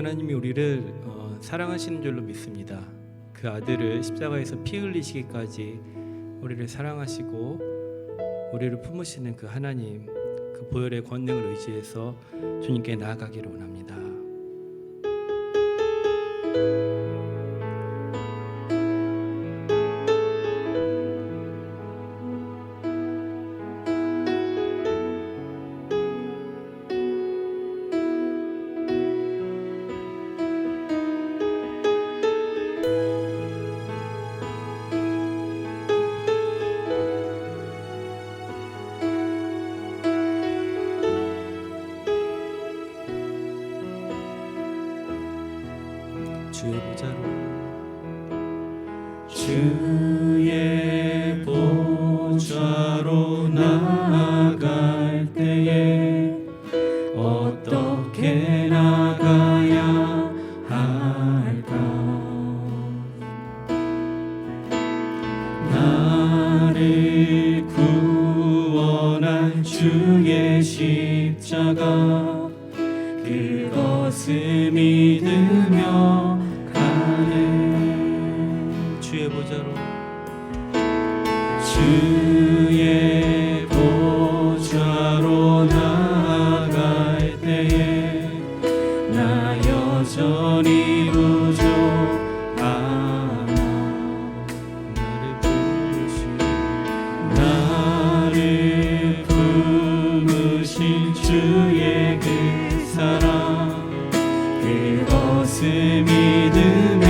하나님이 우리를 사랑하시는 줄로 믿습니다. 그 아들을 십자가에서 피 흘리시기까지 우리를 사랑하시고 우리를 품으시는 그 하나님, 그 보혈의 권능을 의지해서 주님께 나아가기를 원합니다. 주의 보좌로 나아갈 때에 어떻게 나가야 할까? 나를 구원한 주의 십자가, 그것을 믿으며 주의 보좌로 나아갈 때에 나 여전히 부족하나. 나를 품으신 주의 그 사랑, 그것을 믿으며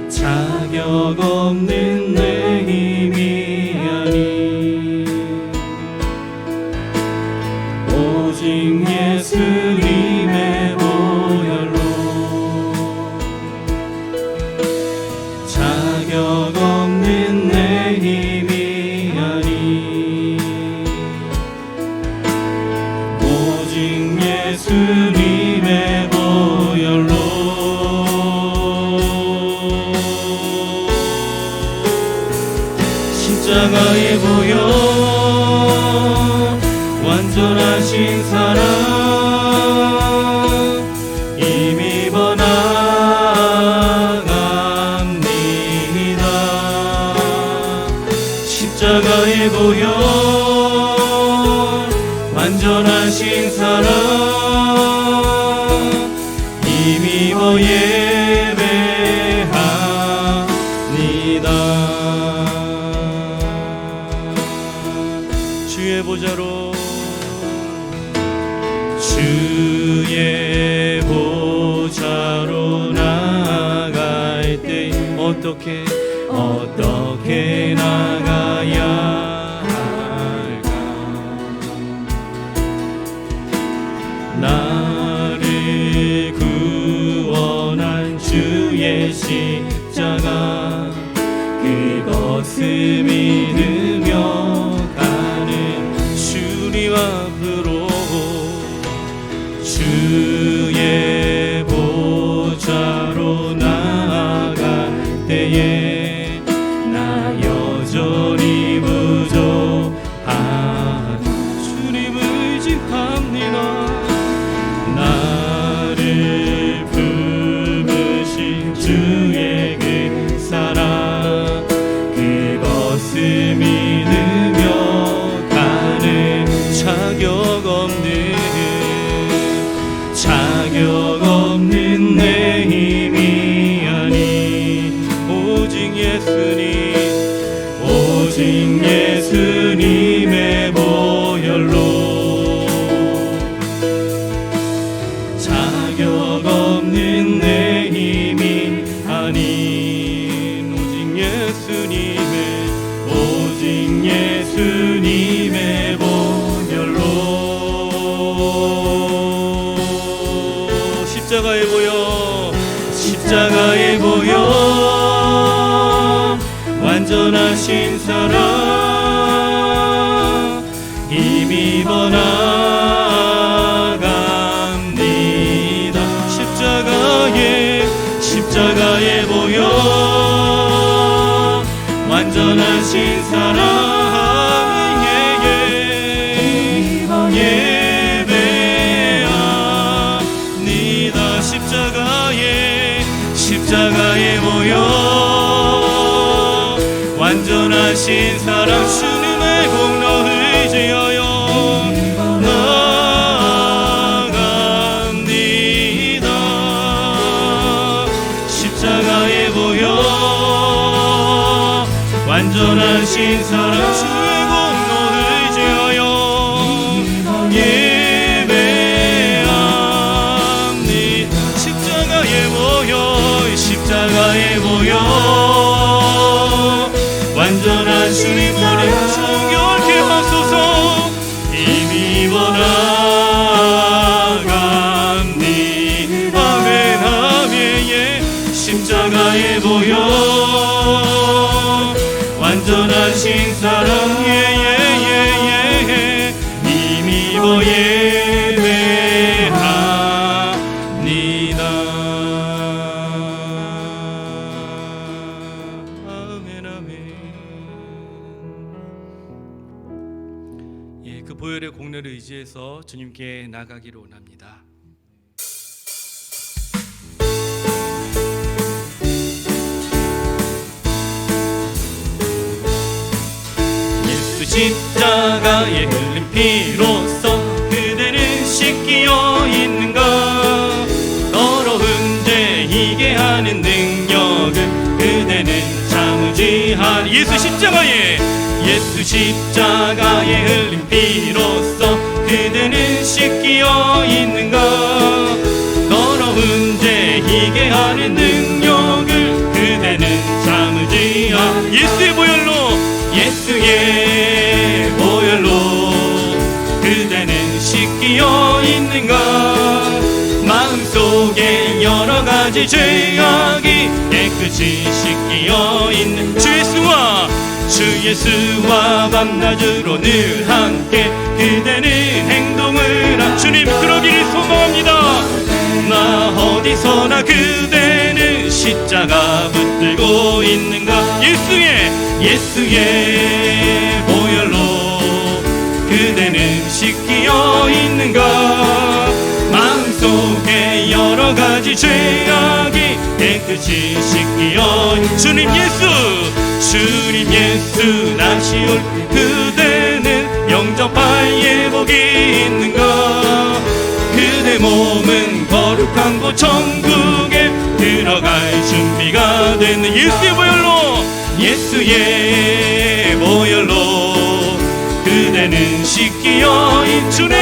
자격 없는 내 힘이 아니, 오직 예수님의 보혈로. 자격 없는 내 힘이 아니, 오직 예수님의 보혈로. 십자가의 보혈, 완전하신 사랑, 힘입어 나갑니다. 십자가의 보혈, 완전하신 사랑, 힘입어 예배합니다. 주의 보좌로 나아갈 때 어떻게 나가야 할까? 나를 구원한 주의 십자가, 그것을 믿으며 가는 주님 앞으로. 주의 보좌로 나아갈 때에 나 여전히 부족하다. 주님 의지합니다. 나를 품으신 주의 그 사랑, 그것을 믿으며 가는 자격 없는 내 힘이 아니, 오직 예수님의 보혈로. 자격 없는 내 힘이 아닌, 오직 예수님의 보혈로. 십자가의 보혈, 완전하신 사랑, 힘입어 나갑니다. 십자가의 보혈, 완전하신 사랑, 십자가에 모여 완전하신 사랑 주님의 공로 의지하여 나아갑니다. 십자가에 모여 완전하신 사랑 주의 공로 의지하여 십자가에 모여 완전한 주님 우리 정결케 하소서. 힘입어 나아갑니다. 아멘 아멘. 예. 십자가에 모여 완전하신 사랑 예예예예 힘입어 그 보혈의 공로를 의지해서 주님께 나가기를 원합니다. 예수 십자가에 흘린 피로써 그대는 씻기어 있는가. 더러운 죄 이게 하는 능력을 그대는 참으지하리. 예수 십자가에 흘린 피로써 그대는 씻기어 있는가. 더러운 죄 이게 하는 능력을 그대는 참으지하. 예수의 보혈로 그대는 씻기어 있는가. 마음속에 여러가지 죄악이 깨끗이 씻기어 있는 주 예수와 밤낮으로 늘 함께 그대는 행동을 한 주님 그러기를 소망합니다. 나 어디서나 그대는 십자가 붙들고 있는가. 예수의 보혈로 그대는 씻기어 있는가. 마음속에 여러가지 죄악이 깨끗이 씻기어 주님 예수 다시 올 그대는 영접할 예복이 있는가. 그대 몸은 거룩한 곳 천국에 들어갈 준비가 되는 예수의 보혈로 그대는 씻기어 있 주님.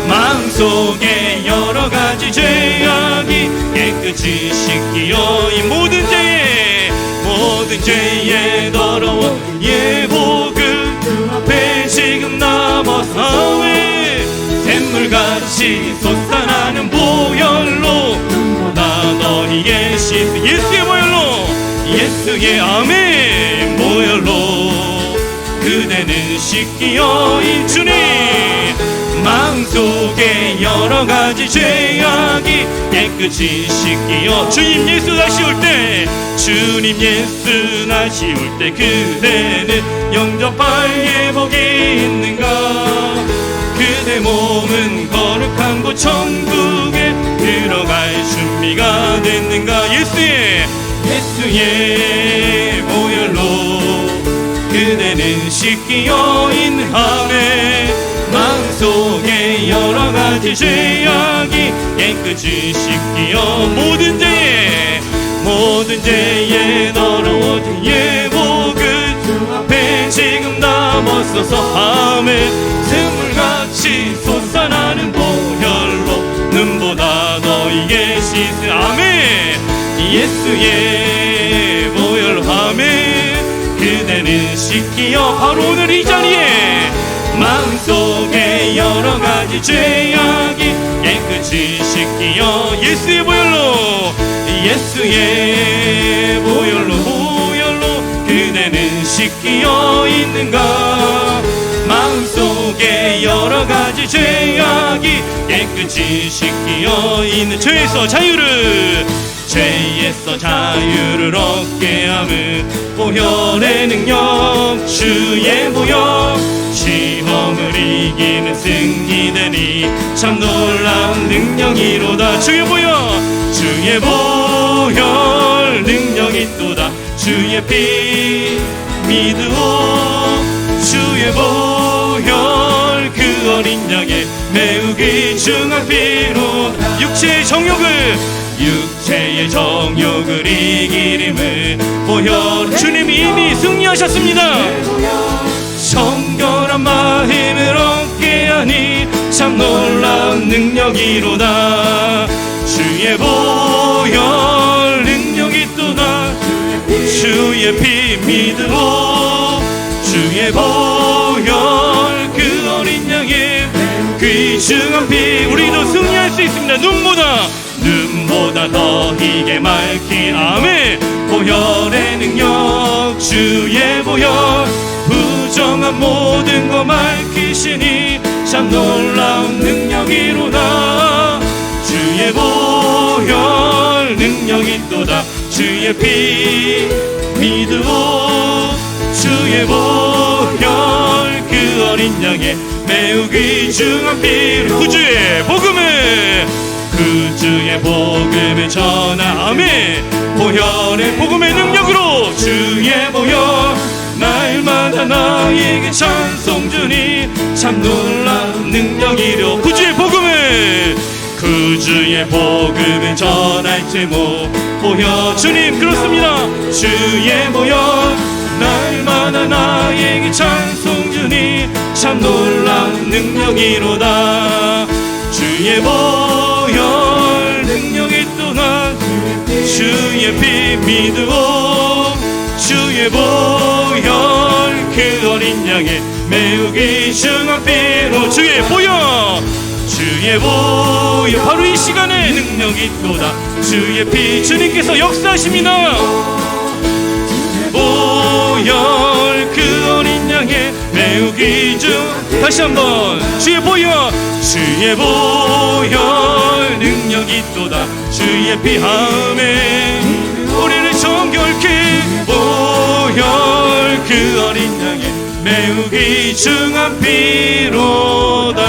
마음속에 여러가지 죄악이 깨끗이 씻기어 이 모든 죄에 더러워 예복을 그 앞에 지금 남아서 샘물같이 솟아나는 보혈로 눈보다 너희의 씻음 예수의 아멘 보혈로 그대는 씻기어 이 주님. 마음속에 여러가지 죄악이 깨끗이 씻기어 주님 예수 다시 올 때 그대는 영접할 예복이 있는가. 그대 몸은 거룩한 곳 천국에 들어갈 준비가 됐는가. 예수의 보혈로 그대는 씻기어 있는 아멘. 마음속에 여러가지 죄악이 깨끗이 씻기어 모든 죄에 더러워진 예복을 주 앞에 지금 남았어서 아멘. 샘물같이 솟아나는 보혈로 눈보다 너희의 씻음 아멘. 예수의 보혈로 아멘. 그대는 씻기어 바로 오늘 이 자리에 마음속에 여러가지 죄악이 깨끗이 씻기어 예수의 보혈로 그대는 씻기어 있는가. 마음속에 여러가지 죄악이 깨끗이 씻기어 있는 죄에서 자유를 얻게 함은 보혈의 능력 주의 보혈. 시험을 이기는 승리되니 참 놀라운 능력이로다. 주의 보혈 보혈 능력이 있도다. 주의 피 믿으오 주의 보혈 그 어린 양의 매우 귀중한 피로 육체의 정욕을 이기림을 보혈 주님이 이미 승리하셨습니다. 정결한 마음을 얻게 하니 참 놀라운 능력이로다. 주의 보혈 능력이 있도다. 주의 피 믿으오 주의 보혈 그 어린 양의 귀중한 피 우리도 승리할 수 있습니다. 눈보다 더 희게 맑기 아멘. 보혈의 능력 주의 보혈 부정한 모든 거 밝히시니 참 놀라운 능력이로다. 주의 보혈 능력이 있도다. 주의 피 믿으오 주의 보혈 그 어린 양의 매우 귀중한 피로 구주의 복음을 전하 아멘. 보혈의 복음의 능력으로 주의 보혈 날마다 나에게 찬송 주니 참 놀라운 능력이로 구주의 복음을 전할 제목 보혈 주님 그렇습니다. 주의 보혈 날마다 나에게 찬송 주니 참 놀라운 능력이로다. 주의 보혈 능력이 또나 주의 피 믿으오 주의 보혈 그 어린 양의 매우 귀중한 피로 주의 보혈 바로 이 시간에 능력이 또다. 주의 피 주님께서 역사하십니다. 보혈 그 어린 양의 매우 귀중 다시 한번 주의 보혈 능력이 또다. 주의 피 하음에 우리를 정결케 보혈 그 어린 양의 매우 귀중한 피로다.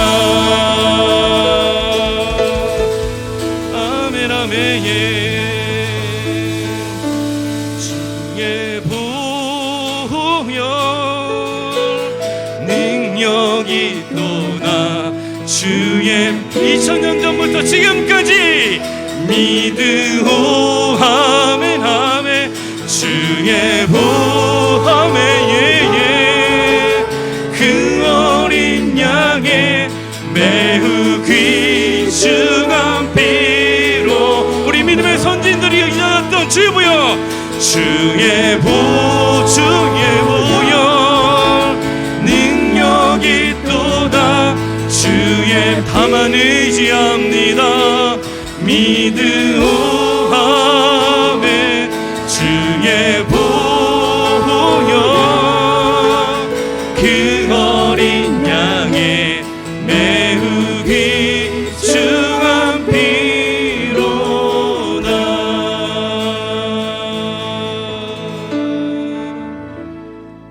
아멘 아멘 주의 보혈 능력이 또나 주의 2000년 전부터 지금까지 믿으오 아멘 아멘 주의 보혈 그 어린 양의 매우 귀중한 피로 우리 믿음의 선진들이 일어났던 주의 보혈 주의 보혈 능력이 또다. 주의 다만 의지합니다. 믿으오 아멘 주의 보혈 그 어린 양의 매우 귀중한 피로다.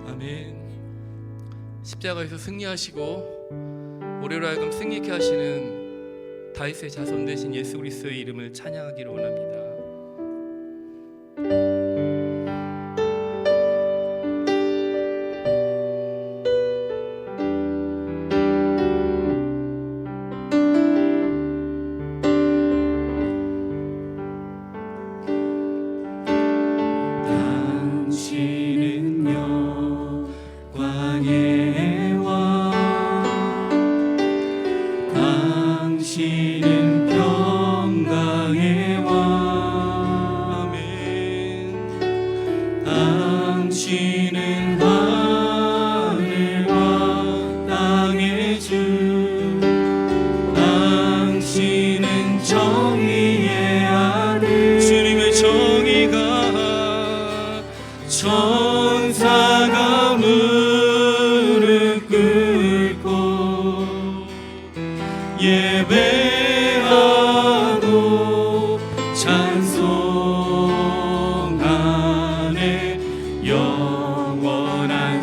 아멘. 십자가에서 승리하시고 우리로 하여금 승리케 하시는 다윗의 자손 되신 예수 그리스도의 이름을 찬양하기를 원합니다. 당신은요 광야의 왕 당신은 평강의 왕 아멘 당신은 하늘과 땅의 주 당신은 정의의 아들 주님의 정의가 천사가 무릎 꿇고 예배하고 찬송하네 영원한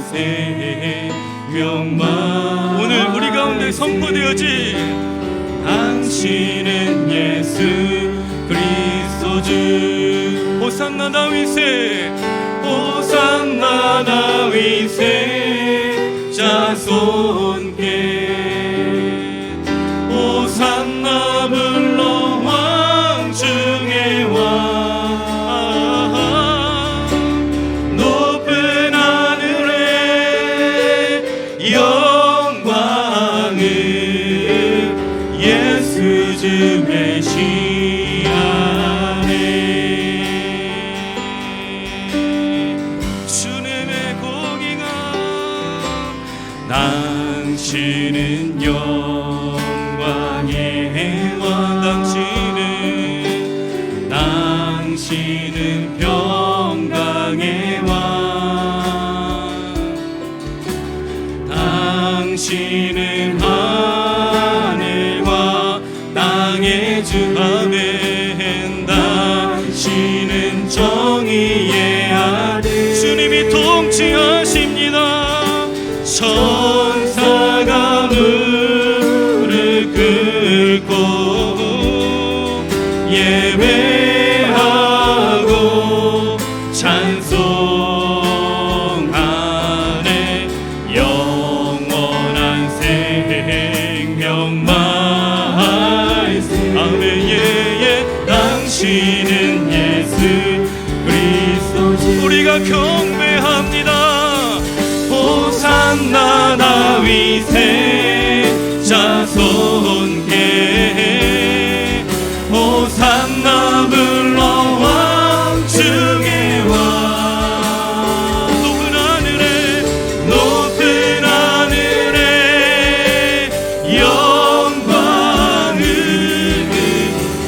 생명만 오늘 우리 가운데 선포되어지 당신은 예수 그리스도 주 호산나 다윗의 호산나 다윗의 자손께 호산나 불러 왕 중에 왕 높은 하늘에 영광을 예수 주 메시아네 주님의 공의가 당신은 영광의 왕 당신은 평강의 왕 당신은 하늘과 땅의 주 아멘 당신은 정의의 아들 주님이 통치하십니다. 천사가 무릎 꿇고 예배하고 찬송하네 영원한 생명 말씀 아멘 예예 당신은 예수 그리스도 우리가 경배합니다. 호산나 다윗의 자손께 호산나 불러 왕 중에 왕 높은 하늘에 영광을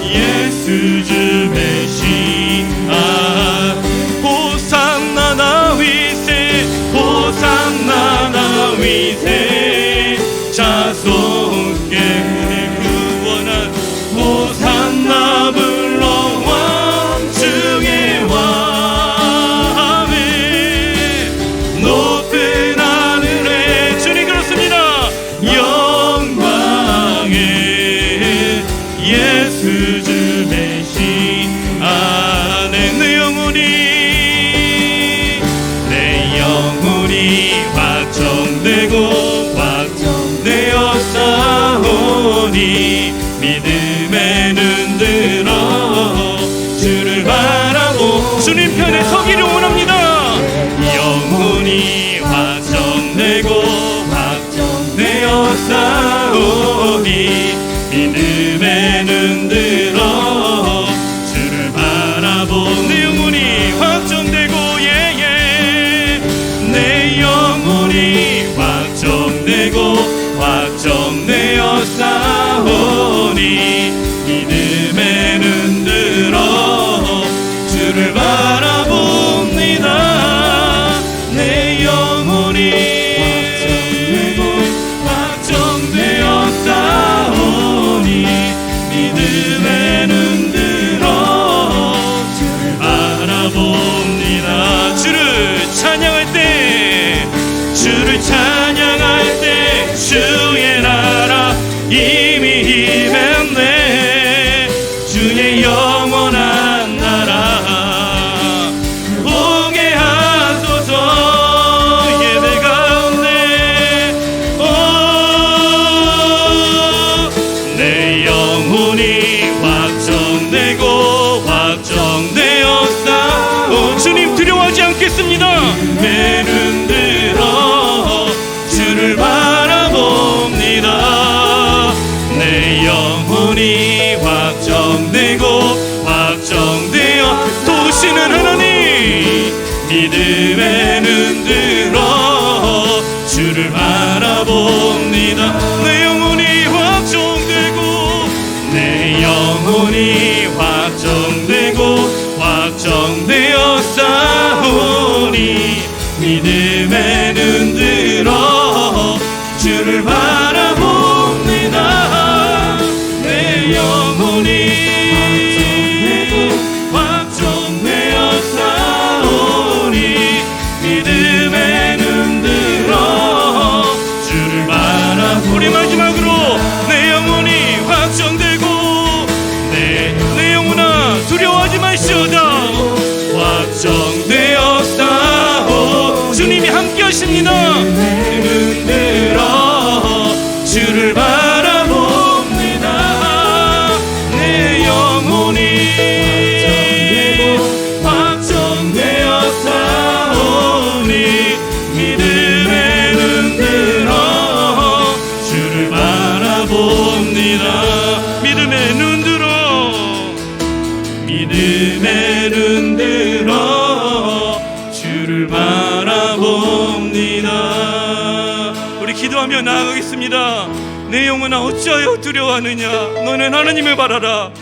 예수 주 메시아 호산나 다윗의 자손께 구원한 호산나 불러 왕 중에 왕 아멘 높은 하늘에 주님 그렇습니다 영광의 예수 주 메시아 내 영혼이 확정되어 싸우니 믿음에 눈들어 주를 바라보 주님 편에 서기를 원합니다. 영혼이 확정되어 싸우니 믿음에 눈들어 주를 바라보 내 영혼이 확정되고 예예 내 영혼이 확정되어 싸우니 믿음에 눈들어 주를 바라봅니다 내 영혼이 확정되어 싸우니 믿음에 눈들어 주를 바라봅니다 주를 찬양할 때 주의 나라 이미 임했네 주의 영원한 나라 오게 하소서 예배 가운데 내 영혼이 확정되어 싸운 주님 두려워하지 않겠습니다. 내 눈들어 주를 바라봅니다 내 영혼이 확정되어 도우시는 하나님 믿음에 눈들어 주를 바라봅니다 내 영혼이 확정되어 싸우니 믿음에 눈들어 주를 바라봅니다 내 영혼이 확정되어 싸우니 믿음에 눈들어 주를 바라봅니다 우리 마지막으로 내 영혼이 확정되고 내 영혼아 두려워하지 마시오다. 확정되었사오. 주님이 함께 하십니다. 눈 들어 주를 바라봅니다. 내 영혼이 확정되었사오니 믿음의 눈 들어 주를 바라봅니다. 믿음의 눈 들어 믿음의 눈 들어 주를 바라봅니다. 우리 기도하며 나아가겠습니다. 내 영혼아 어찌하여 두려워하느냐. 너는 하나님을 바라라.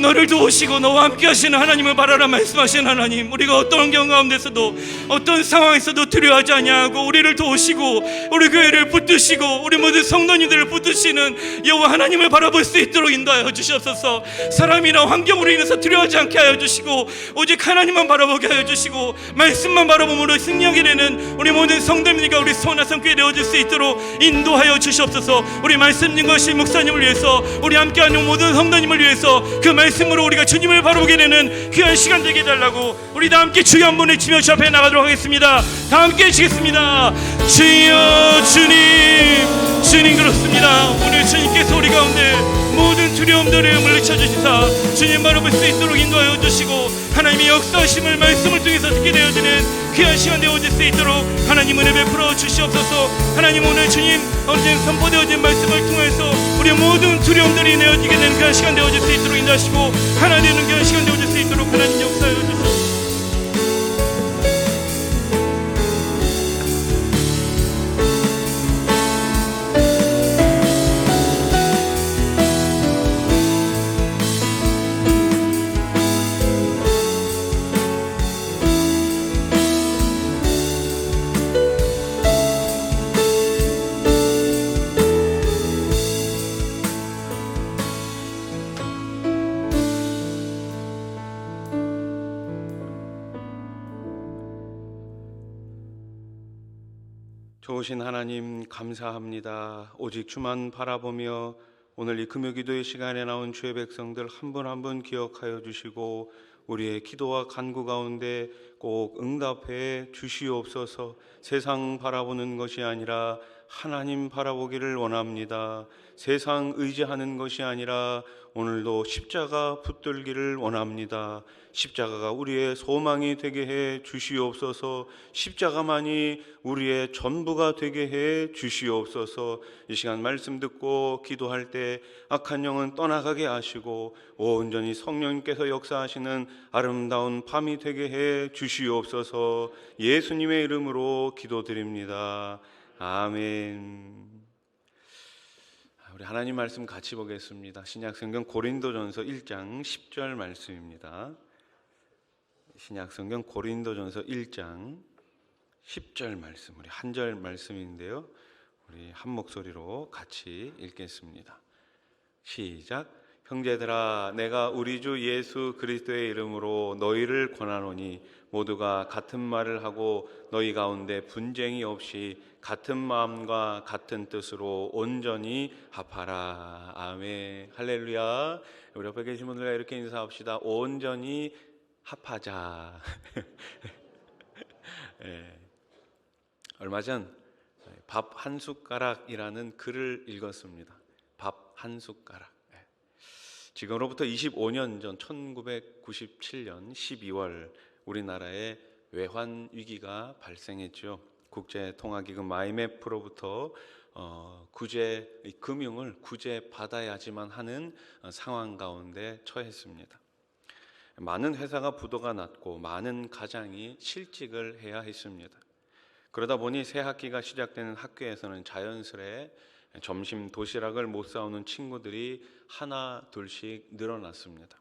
너를 도우시고 너와 함께 하시는 하나님을 바라라 말씀하신 하나님, 우리가 어떤 경우 가운데서도 어떤 상황에서도 두려워하지 아니하고 우리를 도우시고 우리 교회를 붙드시고 우리 모든 성도님들을 붙드시는 여호와 하나님을 바라볼 수 있도록 인도하여 주시옵소서. 사람이나 환경으로 인해서 두려워하지 않게 하여 주시고 오직 하나님만 바라보게 하여 주시고 말씀만 바라봄으로 승리하게 되는 우리 모든 성도님들과 우리 소나성교회 되어질 수 있도록 인도하여 주시옵소서. 우리 말씀님 것이 목사님을 위해서 우리 함께하는 모든 성도님을 위해서 그 말씀으로 우리가 주님을 바라보게 되는 귀한 시간 되게 해달라고 우리 다 함께 주여 한 번 외치며 주 앞에 나가도록 하겠습니다. 다 함께 외치겠습니다. 주여 주님, 주님 그렇습니다. 오늘 주님께서 우리 가운데 모든 두려움들을 물리쳐 주시사 주님 바라볼 수 있도록 인도하여 주시고 하나님의 역사하심을 말씀을 통해서 듣게 되어지는 귀한 시간 되어질 수 있도록 하나님 은혜 베풀어 주시옵소서. 하나님 오늘 주님 언젠 선포되어진 말씀을 통해서 우리 모든 두려움들이 내어지게 되는 귀한 시간 되어질 수 있도록 인도하시고 하나 되는 귀한 시간 되어질 수 있도록 하나님 역사하여 주시옵소서. 좋으신 하나님 감사합니다. 오직 주만 바라보며 오늘 이 금요기도의 시간에 나온 주의 백성들 한 분 한 분 기억하여 주시고 우리의 기도와 간구 가운데 꼭 응답해 주시옵소서. 세상 바라보는 것이 아니라 하나님 바라보기를 원합니다. 세상 의지하는 것이 아니라 오늘도 십자가 붙들기를 원합니다. 십자가가 우리의 소망이 되게 해 주시옵소서. 십자가만이 우리의 전부가 되게 해 주시옵소서. 이 시간 말씀 듣고 기도할 때 악한 영은 떠나가게 하시고 온전히 성령님께서 역사하시는 아름다운 밤이 되게 해 주시옵소서. 예수님의 이름으로 기도드립니다. 아멘. 우리 하나님 말씀 같이 보겠습니다. 신약성경 고린도전서 1장 10절 말씀입니다. 신약성경 고린도전서 1장 10절 말씀, 우리 한 절 말씀인데요, 우리 한 목소리로 같이 읽겠습니다. 시작. 형제들아, 내가 우리 주 예수 그리스도의 이름으로 너희를 권하노니 모두가 같은 말을 하고 너희 가운데 분쟁이 없이 같은 마음과 같은 뜻으로 온전히 합하라. 아멘. 할렐루야. 우리 옆에 계신 분들과 이렇게 인사합시다. 온전히 합하자. 네. 얼마 전 밥 한 숟가락이라는 글을 읽었습니다. 밥 한 숟가락. 지금으로부터 25년 전 1997년 12월 우리나라에 외환 위기가 발생했죠. 국제통화기금 IMF로부터 금융을 구제받아야지만 하는 상황 가운데 처했습니다. 많은 회사가 부도가 났고 많은 가장이 실직을 해야 했습니다. 그러다 보니 새 학기가 시작되는 학교에서는 자연스레 점심 도시락을 못 사오는 친구들이 하나 둘씩 늘어났습니다.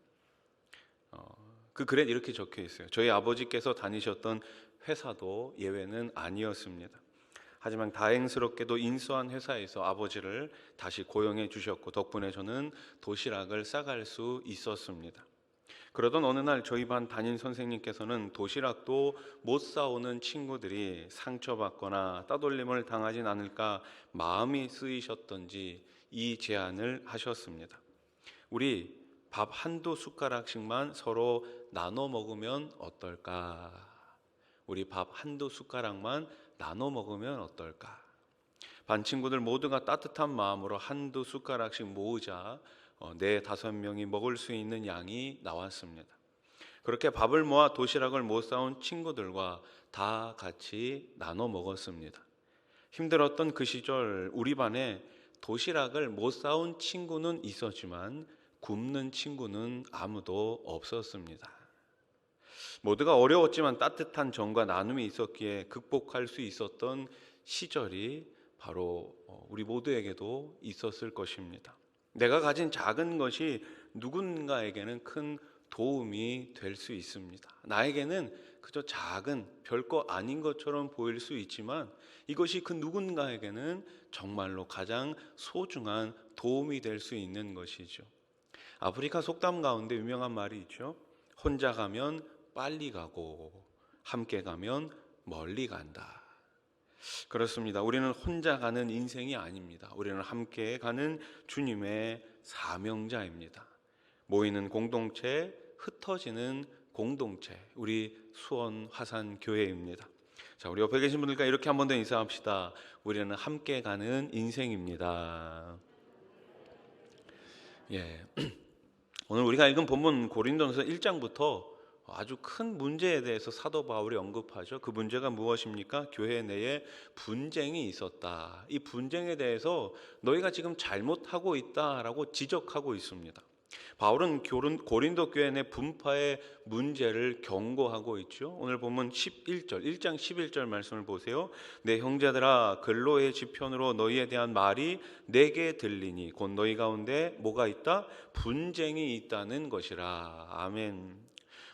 그 글에 이렇게 적혀 있어요. 저희 아버지께서 다니셨던 회사도 예외는 아니었습니다. 하지만 다행스럽게도 인수한 회사에서 아버지를 다시 고용해 주셨고 덕분에 저는 도시락을 싸갈 수 있었습니다. 그러던 어느 날 저희 반 담임 선생님께서는 도시락도 못 사오는 친구들이 상처받거나 따돌림을 당하진 않을까 마음이 쓰이셨던지 이 제안을 하셨습니다. 우리 밥 한두 숟가락씩만 서로 나눠 먹으면 어떨까? 우리 밥 한두 숟가락만 나눠 먹으면 어떨까? 반 친구들 모두가 따뜻한 마음으로 한두 숟가락씩 모으자 4-5명이 먹을 수 있는 양이 나왔습니다. 그렇게 밥을 모아 도시락을 못 사온 친구들과 다 같이 나눠 먹었습니다. 힘들었던 그 시절 우리 반에 도시락을 못 사온 친구는 있었지만 굶는 친구는 아무도 없었습니다. 모두가 어려웠지만 따뜻한 정과 나눔이 있었기에 극복할 수 있었던 시절이 바로 우리 모두에게도 있었을 것입니다. 내가 가진 작은 것이 누군가에게는 큰 도움이 될 수 있습니다. 나에게는 그저 작은 별거 아닌 것처럼 보일 수 있지만 이것이 그 누군가에게는 정말로 가장 소중한 도움이 될 수 있는 것이죠. 아프리카 속담 가운데 유명한 말이 있죠. 혼자 가면 빨리 가고 함께 가면 멀리 간다. 그렇습니다. 우리는 혼자 가는 인생이 아닙니다. 우리는 함께 가는 주님의 사명자입니다. 모이는 공동체, 흩어지는 공동체, 우리 수원 화산 교회입니다. 자, 우리 옆에 계신 분들과 이렇게 한 번 더 인사합시다. 우리는 함께 가는 인생입니다. 예. 오늘 우리가 읽은 본문 고린도전서 1장부터 아주 큰 문제에 대해서 사도 바울이 언급하죠. 그 문제가 무엇입니까? 교회 내에 분쟁이 있었다. 이 분쟁에 대해서 너희가 지금 잘못하고 있다라고 지적하고 있습니다. 바울은 고린도 교회 내 분파의 문제를 경고하고 있죠. 오늘 보면 1장 11절 말씀을 보세요. 내 형제들아, 근로의 지편으로 너희에 대한 말이 내게 들리니 곧 너희 가운데 뭐가 있다? 분쟁이 있다는 것이라. 아멘.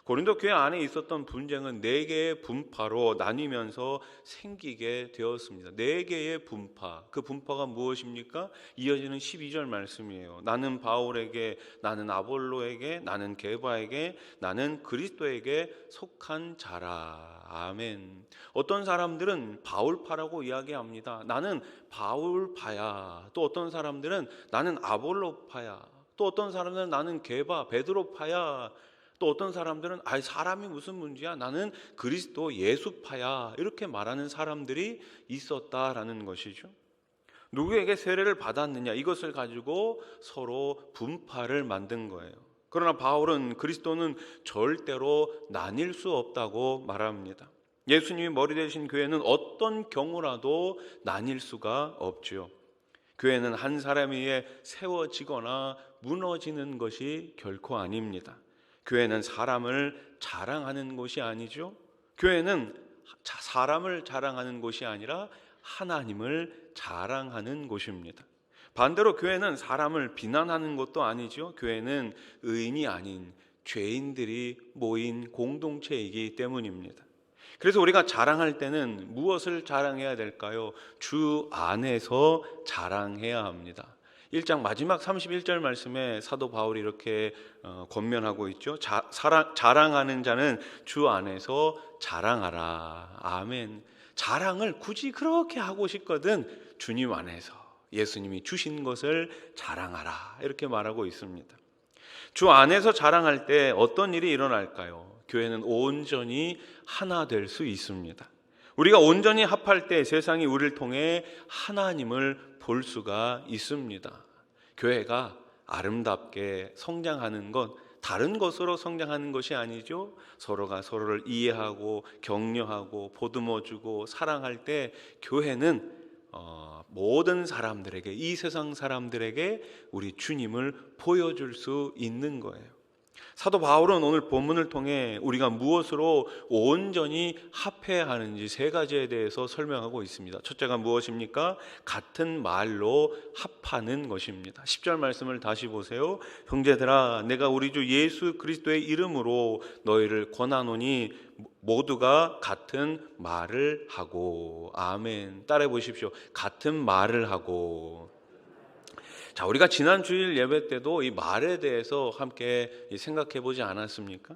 고린도 교회 안에 있었던 분쟁은 4개의 분파로 나뉘면서 생기게 되었습니다. 4개의 분파. 그 분파가 무엇입니까? 이어지는 12절 말씀이에요. 나는 바울에게, 나는 아볼로에게, 나는 게바에게, 나는 그리스도에게 속한 자라. 아멘. 어떤 사람들은 바울파라고 이야기합니다. 나는 바울파야. 또 어떤 사람들은 나는 아볼로파야. 또 어떤 사람들은 나는 게바, 베드로파야. 또 어떤 사람들은 사람이 무슨 문제야? 나는 그리스도 예수파야. 이렇게 말하는 사람들이 있었다라는 것이죠. 누구에게 세례를 받았느냐? 이것을 가지고 서로 분파를 만든 거예요. 그러나 바울은 그리스도는 절대로 나뉠 수 없다고 말합니다. 예수님이 머리 되신 교회는 어떤 경우라도 나뉠 수가 없죠. 교회는 한 사람에 의해 세워지거나 무너지는 것이 결코 아닙니다. 교회는 사람을 자랑하는 곳이 아니죠. 교회는 사람을 자랑하는 곳이 아니라 하나님을 자랑하는 곳입니다. 반대로 교회는 사람을 비난하는 것도 아니죠. 교회는 의인이 아닌 죄인들이 모인 공동체이기 때문입니다. 그래서 우리가 자랑할 때는 무엇을 자랑해야 될까요? 주 안에서 자랑해야 합니다. 1장 마지막 31절 말씀에 사도 바울이 이렇게 권면하고 있죠. 자랑하는 자는 주 안에서 자랑하라. 아멘. 자랑을 굳이 그렇게 하고 싶거든 주님 안에서 예수님이 주신 것을 자랑하라. 이렇게 말하고 있습니다. 주 안에서 자랑할 때 어떤 일이 일어날까요? 교회는 온전히 하나 될 수 있습니다. 우리가 온전히 합할 때 세상이 우리를 통해 하나님을 볼 수가 있습니다. 교회가 아름답게 성장하는 것, 다른 것으로 성장하는 것이 아니죠. 서로가 서로를 이해하고 격려하고 보듬어주고 사랑할 때 교회는 모든 사람들에게, 이 세상 사람들에게 우리 주님을 보여줄 수 있는 거예요. 사도 바울은 오늘 본문을 통해 우리가 무엇으로 온전히 합해야 하는지 3가지에 대해서 설명하고 있습니다. 첫째가 무엇입니까? 같은 말로 합하는 것입니다. 10절 말씀을 다시 보세요. 형제들아, 내가 우리 주 예수 그리스도의 이름으로 너희를 권하노니 모두가 같은 말을 하고. 아멘. 따라해 보십시오. 같은 말을 하고. 자, 우리가 지난 주일 예배 때도 이 말에 대해서 함께 생각해 보지 않았습니까?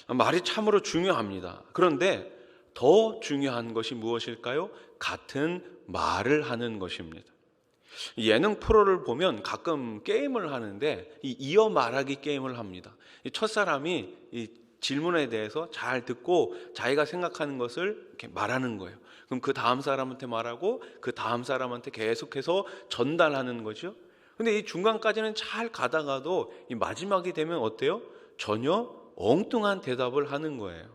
말이 참으로 중요합니다. 그런데 더 중요한 것이 무엇일까요? 같은 말을 하는 것입니다. 예능 프로를 보면 가끔 게임을 하는데 이 이어 말하기 게임을 합니다. 이 첫사람이 이 질문에 대해서 잘 듣고 자기가 생각하는 것을 이렇게 말하는 거예요. 그럼 그 다음 사람한테 말하고 그 다음 사람한테 계속해서 전달하는 거죠. 근데 이 중간까지는 잘 가다가도 이 마지막이 되면 어때요? 전혀 엉뚱한 대답을 하는 거예요.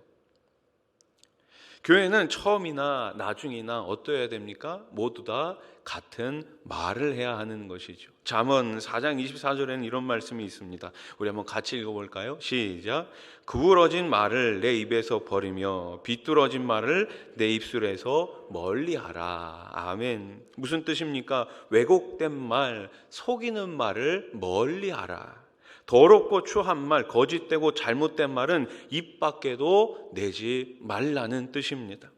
교회는 처음이나 나중이나 어떠해야 됩니까? 모두 다 같은 말을 해야 하는 것이죠. 잠언 4장 24절에는 이런 말씀이 있습니다. 우리 한번 같이 읽어볼까요? 시작. 구부러진 말을 내 입에서 버리며 비뚤어진 말을 내 입술에서 멀리하라. 아멘. 무슨 뜻입니까? 왜곡된 말, 속이는 말을 멀리하라. 더럽고 추한 말, 거짓되고 잘못된 말은 입 밖에도 내지 말라는 뜻입니다.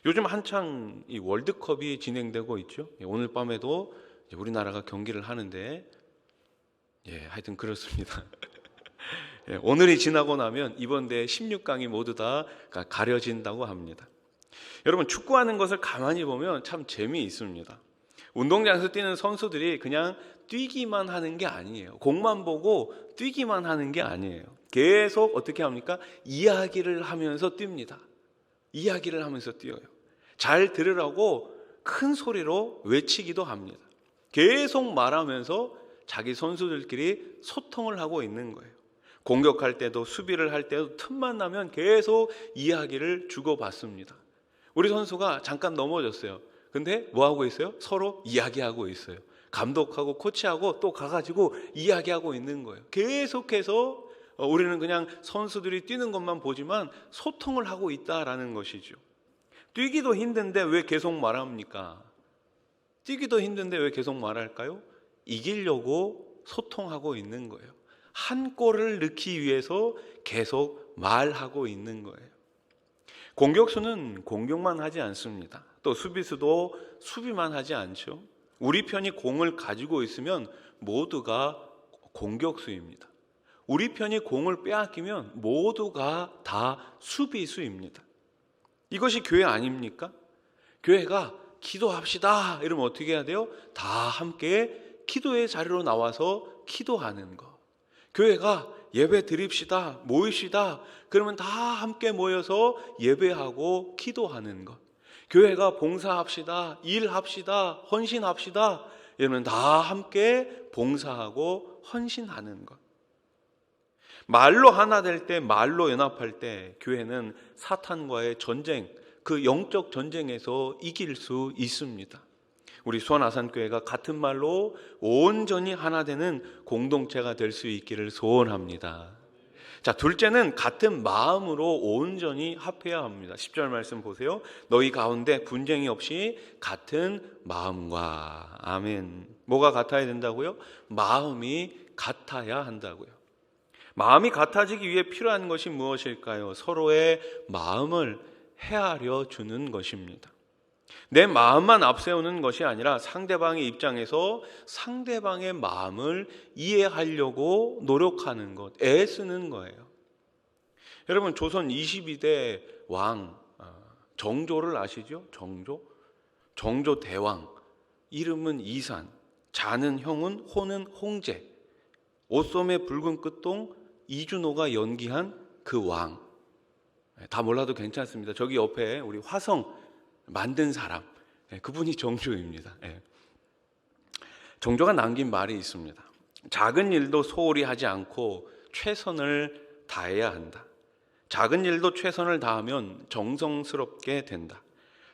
요즘 한창 이 월드컵이 진행되고 있죠. 오늘 밤에도 우리나라가 경기를 하는데, 하여튼 그렇습니다. 오늘이 지나고 나면 이번 대회 16강이 모두 다 가려진다고 합니다. 여러분, 축구하는 것을 가만히 보면 참 재미있습니다. 운동장에서 뛰는 선수들이 그냥 뛰기만 하는 게 아니에요. 공만 보고 뛰기만 하는 게 아니에요. 계속 어떻게 합니까? 이야기를 하면서 뜁니다. 이야기를 하면서 뛰어요. 잘 들으라고 큰 소리로 외치기도 합니다. 계속 말하면서 자기 선수들끼리 소통을 하고 있는 거예요. 공격할 때도 수비를 할 때도 틈만 나면 계속 이야기를 주고받습니다. 우리 선수가 잠깐 넘어졌어요. 근데 뭐 하고 있어요? 서로 이야기하고 있어요. 감독하고 코치하고 또 가가지고 이야기하고 있는 거예요. 계속해서 우리는 그냥 선수들이 뛰는 것만 보지만 소통을 하고 있다라는 것이죠. 뛰기도 힘든데 왜 계속 말합니까? 뛰기도 힘든데 왜 계속 말할까요? 이기려고 소통하고 있는 거예요. 한 골을 넣기 위해서 계속 말하고 있는 거예요. 공격수는 공격만 하지 않습니다. 또 수비수도 수비만 하지 않죠. 우리 편이 공을 가지고 있으면 모두가 공격수입니다. 우리 편이 공을 빼앗기면 모두가 다 수비수입니다. 이것이 교회 아닙니까? 교회가 기도합시다 이러면 어떻게 해야 돼요? 다 함께 기도의 자리로 나와서 기도하는 거. 교회가 예배 드립시다, 모이시다 그러면 다 함께 모여서 예배하고 기도하는 것. 교회가 봉사합시다, 일합시다, 헌신합시다 이러면 다 함께 봉사하고 헌신하는 것. 말로 하나 될 때, 말로 연합할 때 교회는 사탄과의 전쟁, 그 영적 전쟁에서 이길 수 있습니다. 우리 수원아산교회가 같은 말로 온전히 하나 되는 공동체가 될 수 있기를 소원합니다. 자, 둘째는 같은 마음으로 온전히 합해야 합니다. 10절 말씀 보세요. 너희 가운데 분쟁이 없이 같은 마음과. 아멘. 뭐가 같아야 된다고요? 마음이 같아야 한다고요. 마음이 같아지기 위해 필요한 것이 무엇일까요? 서로의 마음을 헤아려 주는 것입니다. 내 마음만 앞세우는 것이 아니라 상대방의 입장에서 상대방의 마음을 이해하려고 노력하는 것, 애쓰는 거예요. 여러분, 조선 22대 왕 정조를 아시죠? 정조 대왕. 이름은 이산, 자는 형은, 호는 홍제, 옷소매 붉은 끝동, 이준호가 연기한 그 왕. 다 몰라도 괜찮습니다. 저기 옆에 우리 화성 만든 사람, 그분이 정조입니다. 정조가 남긴 말이 있습니다. 작은 일도 소홀히 하지 않고 최선을 다해야 한다. 작은 일도 최선을 다하면 정성스럽게 된다.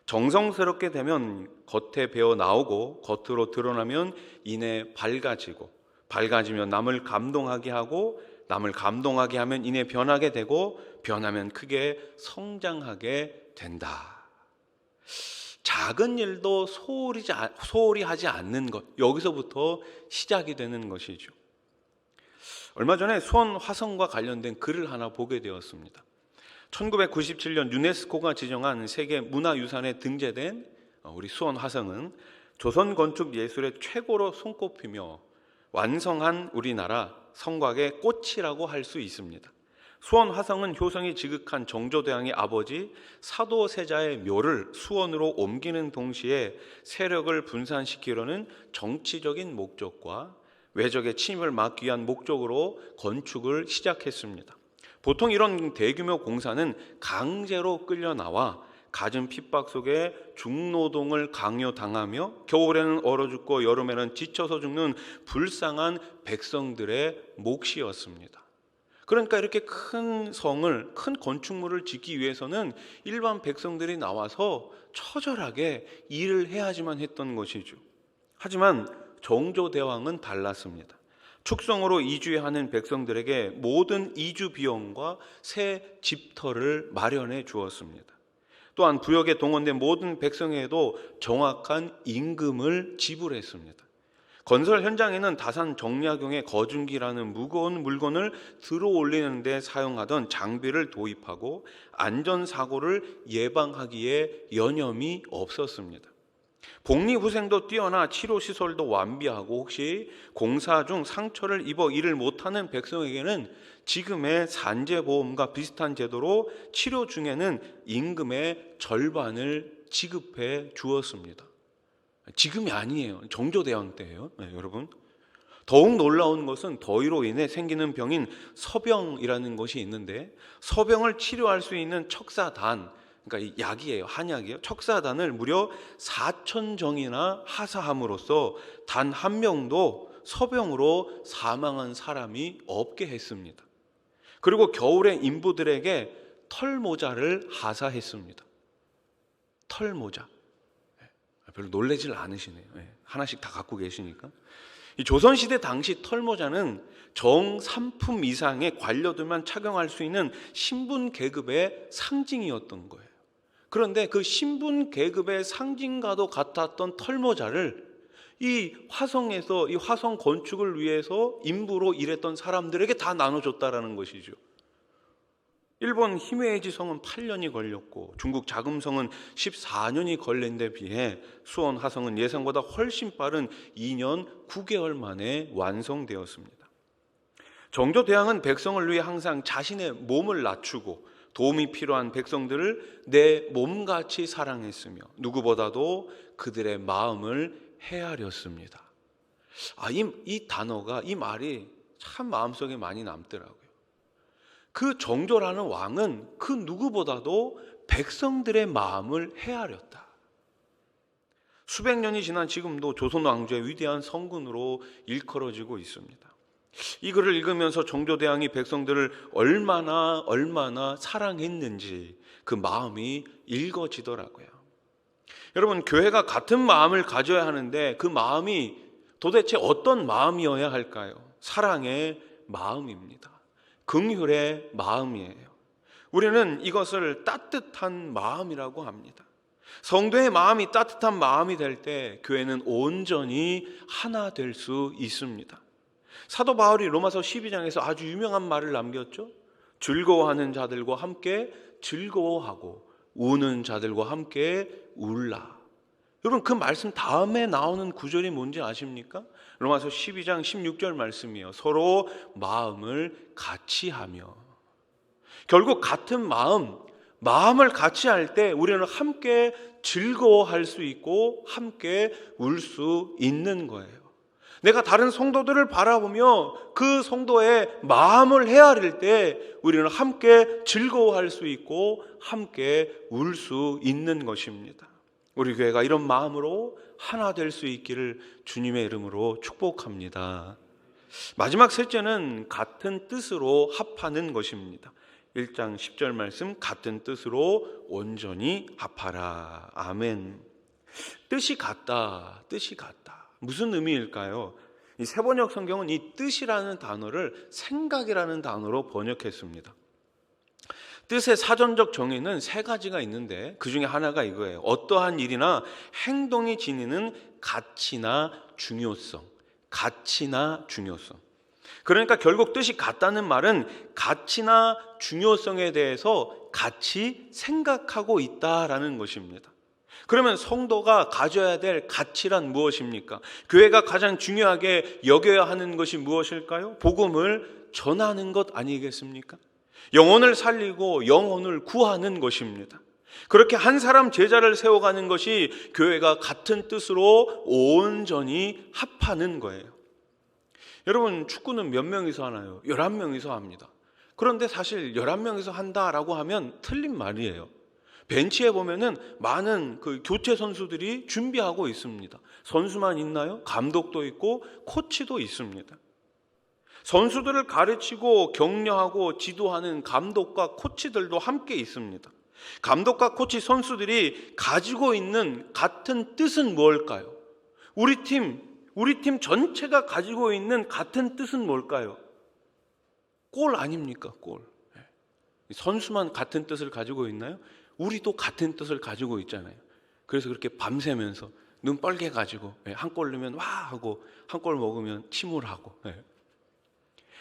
정성스럽게 되면 겉에 배어 나오고 겉으로 드러나면 이내 밝아지고, 밝아지면 남을 감동하게 하고, 남을 감동하게 하면 이내 변하게 되고, 변하면 크게 성장하게 된다. 작은 일도 소홀히 하지 않는 것, 여기서부터 시작이 되는 것이죠. 얼마 전에 수원 화성과 관련된 글을 하나 보게 되었습니다. 1997년 유네스코가 지정한 세계 문화유산에 등재된 우리 수원 화성은 조선 건축 예술의 최고로 손꼽히며 완성한 우리나라 성곽의 꽃이라고 할 수 있습니다. 수원 화성은 효성이 지극한 정조대왕의 아버지 사도세자의 묘를 수원으로 옮기는 동시에 세력을 분산시키려는 정치적인 목적과 외적의 침입을 막기 위한 목적으로 건축을 시작했습니다. 보통 이런 대규모 공사는 강제로 끌려나와 갖은 핍박 속에 중노동을 강요당하며 겨울에는 얼어 죽고 여름에는 지쳐서 죽는 불쌍한 백성들의 몫이었습니다. 그러니까 이렇게 큰 성을, 큰 건축물을 짓기 위해서는 일반 백성들이 나와서 처절하게 일을 해야지만 했던 것이죠. 하지만 정조대왕은 달랐습니다. 축성으로 이주하는 백성들에게 모든 이주 비용과 새 집터를 마련해 주었습니다. 또한 부역에 동원된 모든 백성에도 정확한 임금을 지불했습니다. 건설 현장에는 다산 정약용의 거중기라는 무거운 물건을 들어 올리는 데 사용하던 장비를 도입하고 안전사고를 예방하기에 여념이 없었습니다. 복리후생도 뛰어나 치료시설도 완비하고 혹시 공사 중 상처를 입어 일을 못하는 백성에게는 지금의 산재보험과 비슷한 제도로 치료 중에는 임금의 절반을 지급해 주었습니다. 지금이 아니에요. 정조대왕 때예요. 네, 여러분. 더욱 놀라운 것은 더위로 인해 생기는 병인 서병이라는 것이 있는데 서병을 치료할 수 있는 척사단, 그러니까 이 약이에요. 한약이에요. 척사단을 무려 4,000정이나 하사함으로써 단 한 명도 서병으로 사망한 사람이 없게 했습니다. 그리고 겨울에 인부들에게 털모자를 하사했습니다. 털모자. 별로 놀라질 않으시네요. 하나씩 다 갖고 계시니까. 이 조선시대 당시 털모자는 정삼품 이상의 관료들만 착용할 수 있는 신분 계급의 상징이었던 거예요. 그런데 그 신분 계급의 상징과도 같았던 털모자를 이 화성에서 이 화성 건축을 위해서 인부로 일했던 사람들에게 다 나눠줬다라는 것이죠. 일본 히메이지 성은 8년이 걸렸고 중국 자금성은 14년이 걸린 데 비해 수원 화성은 예상보다 훨씬 빠른 2년 9개월 만에 완성되었습니다. 정조대왕은 백성을 위해 항상 자신의 몸을 낮추고 도움이 필요한 백성들을 내 몸같이 사랑했으며 누구보다도 그들의 마음을 헤아렸습니다. 이 단어가, 이 말이 참 마음속에 많이 남더라고요. 그 정조라는 왕은 그 누구보다도 백성들의 마음을 헤아렸다. 수백 년이 지난 지금도 조선 왕조의 위대한 성군으로 일컬어지고 있습니다. 이 글을 읽으면서 정조대왕이 백성들을 얼마나 사랑했는지 그 마음이 읽어지더라고요. 여러분, 교회가 같은 마음을 가져야 하는데 그 마음이 도대체 어떤 마음이어야 할까요? 사랑의 마음입니다. 긍휼의 마음이에요. 우리는 이것을 따뜻한 마음이라고 합니다. 성도의 마음이 따뜻한 마음이 될 때 교회는 온전히 하나 될 수 있습니다. 사도 바울이 로마서 12장에서 아주 유명한 말을 남겼죠. 즐거워하는 자들과 함께 즐거워하고 우는 자들과 함께 울라. 여러분, 그 말씀 다음에 나오는 구절이 뭔지 아십니까? 로마서 12장 16절 말씀이에요. 서로 마음을 같이 하며. 결국 같은 마음을 같이 할 때 우리는 함께 즐거워할 수 있고 함께 울 수 있는 거예요. 내가 다른 성도들을 바라보며 그 성도의 마음을 헤아릴 때 우리는 함께 즐거워할 수 있고 함께 울 수 있는 것입니다. 우리 교회가 이런 마음으로 하나 될 수 있기를 주님의 이름으로 축복합니다. 마지막 셋째는 같은 뜻으로 합하는 것입니다. 1장 10절 말씀, 같은 뜻으로 온전히 합하라. 아멘. 뜻이 같다. 무슨 의미일까요? 이 세번역 성경은 이 뜻이라는 단어를 생각이라는 단어로 번역했습니다. 뜻의 사전적 정의는 세 가지가 있는데 그 중에 하나가 이거예요. 어떠한 일이나 행동이 지니는 가치나 중요성. 그러니까 결국 뜻이 같다는 말은 가치나 중요성에 대해서 같이 생각하고 있다라는 것입니다. 그러면 성도가 가져야 될 가치란 무엇입니까? 교회가 가장 중요하게 여겨야 하는 것이 무엇일까요? 복음을 전하는 것 아니겠습니까? 영혼을 살리고 영혼을 구하는 것입니다. 그렇게 한 사람 제자를 세워가는 것이 교회가 같은 뜻으로 온전히 합하는 거예요. 여러분, 축구는 몇 명이서 하나요? 11명이서 합니다. 그런데 사실 11명이서 한다라고 하면 틀린 말이에요. 벤치에 보면은 많은 교체 선수들이 준비하고 있습니다. 선수만 있나요? 감독도 있고 코치도 있습니다. 선수들을 가르치고 격려하고 지도하는 감독과 코치들도 함께 있습니다. 감독과 코치, 선수들이 가지고 있는 같은 뜻은 뭘까요? 우리 팀 전체가 가지고 있는 같은 뜻은 뭘까요? 골 아닙니까? 골. 선수만 같은 뜻을 가지고 있나요? 우리도 같은 뜻을 가지고 있잖아요. 그래서 그렇게 밤새면서 눈 빨개가지고 한 골 넣으면 와 하고 한 골 먹으면 침울하고,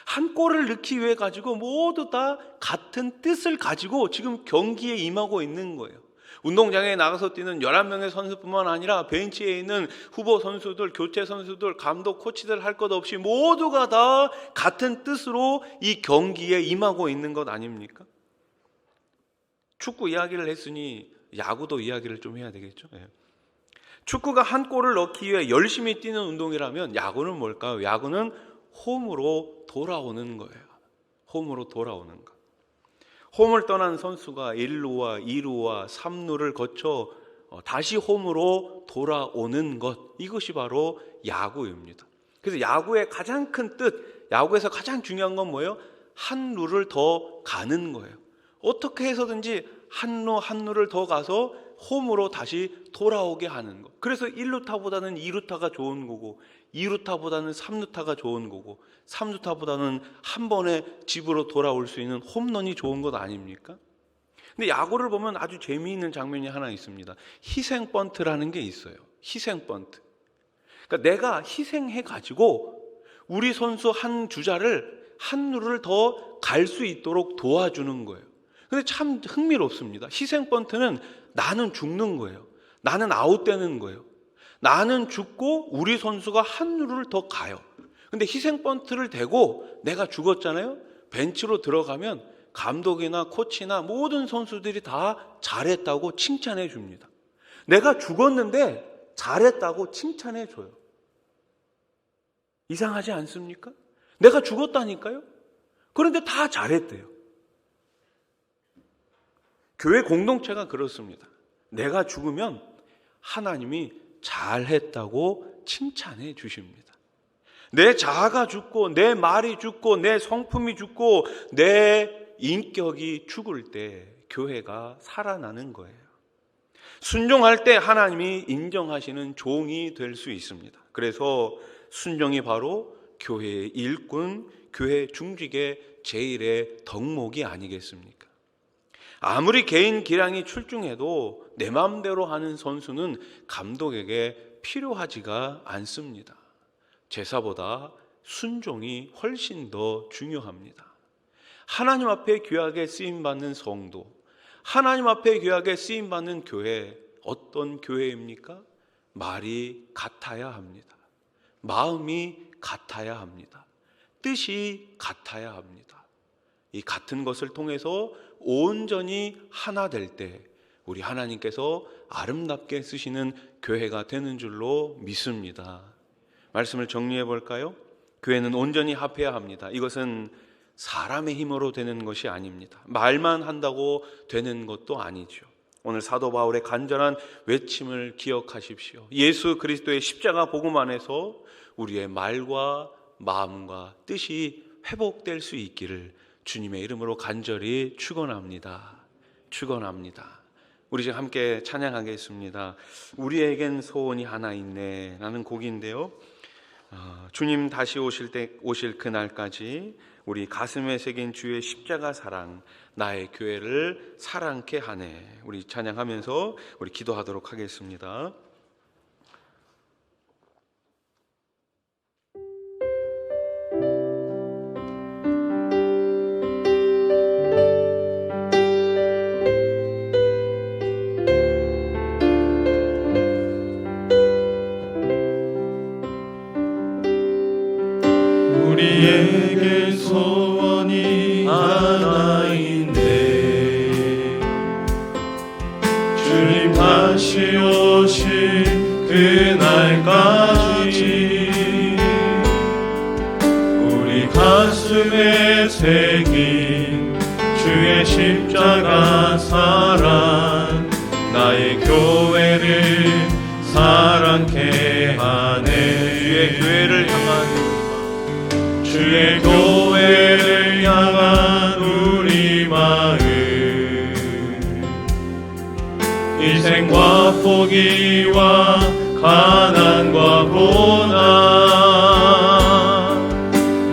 한 골을 넣기 위해 가지고 모두 다 같은 뜻을 가지고 지금 경기에 임하고 있는 거예요. 운동장에 나가서 뛰는 11명의 선수뿐만 아니라 벤치에 있는 후보 선수들, 교체 선수들, 감독, 코치들 할 것 없이 모두가 다 같은 뜻으로 이 경기에 임하고 있는 것 아닙니까? 축구 이야기를 했으니 야구도 이야기를 좀 해야 되겠죠. 축구가 한 골을 넣기 위해 열심히 뛰는 운동이라면 야구는 뭘까요? 야구는 홈으로 돌아오는 거예요. 홈으로 돌아오는 것. 홈을 떠난 선수가 1루와 2루와 3루를 거쳐 다시 홈으로 돌아오는 것, 이것이 바로 야구입니다. 그래서 야구의 가장 큰 뜻, 야구에서 가장 중요한 건 뭐예요? 한 루를 더 가는 거예요. 어떻게 해서든지 한 루를 더 가서 홈으로 다시 돌아오게 하는 것. 그래서 1루타보다는 2루타가 좋은 거고, 2루타보다는 3루타가 좋은 거고, 3루타보다는 한 번에 집으로 돌아올 수 있는 홈런이 좋은 것 아닙니까? 근데 야구를 보면 아주 재미있는 장면이 하나 있습니다. 희생 번트라는 게 있어요. 희생 번트. 그러니까 내가 희생해가지고 우리 선수 한 주자를 한 루를 더 갈 수 있도록 도와주는 거예요. 근데 참 흥미롭습니다. 희생 번트는 나는 죽는 거예요. 나는 아웃되는 거예요. 나는 죽고 우리 선수가 한 루를 더 가요. 근데 희생 번트를 대고 내가 죽었잖아요. 벤치로 들어가면 감독이나 코치나 모든 선수들이 다 잘했다고 칭찬해 줍니다. 내가 죽었는데 잘했다고 칭찬해 줘요. 이상하지 않습니까? 내가 죽었다니까요. 그런데 다 잘했대요. 교회 공동체가 그렇습니다. 내가 죽으면 하나님이 잘했다고 칭찬해 주십니다. 내 자아가 죽고 내 말이 죽고 내 성품이 죽고 내 인격이 죽을 때 교회가 살아나는 거예요. 순종할 때 하나님이 인정하시는 종이 될 수 있습니다. 그래서 순종이 바로 교회의 일꾼, 교회 중직의 제일의 덕목이 아니겠습니까? 아무리 개인 기량이 출중해도 내 마음대로 하는 선수는 감독에게 필요하지가 않습니다. 제사보다 순종이 훨씬 더 중요합니다. 하나님 앞에 귀하게 쓰임받는 성도, 하나님 앞에 귀하게 쓰임받는 교회, 어떤 교회입니까? 말이 같아야 합니다. 마음이 같아야 합니다. 뜻이 같아야 합니다. 이 같은 것을 통해서 온전히 하나 될 때 우리 하나님께서 아름답게 쓰시는 교회가 되는 줄로 믿습니다. 말씀을 정리해 볼까요? 교회는 온전히 합해야 합니다. 이것은 사람의 힘으로 되는 것이 아닙니다. 말만 한다고 되는 것도 아니죠. 오늘 사도 바울의 간절한 외침을 기억하십시오. 예수 그리스도의 십자가 복음 안에서 우리의 말과 마음과 뜻이 회복될 수 있기를 주님의 이름으로 간절히 축원합니다. 축원합니다. 우리 지금 함께 찬양하겠습니다. 우리에겐 소원이 하나 있네 라는 곡인데요. 주님 다시 오실 그날까지 우리 가슴에 새긴 주의 십자가 사랑, 나의 교회를 사랑케 하네. 우리 찬양하면서 우리 기도하도록 하겠습니다. 우리에게 소원이 하나 다시 오실 그날까지 우리 가슴에 새긴 주의 십자가 사랑 나의 교회를 사랑케 하네. 주의 교회를 향한 주의 교회를 향한 우리 마음 희생과 포기와 가난과 고난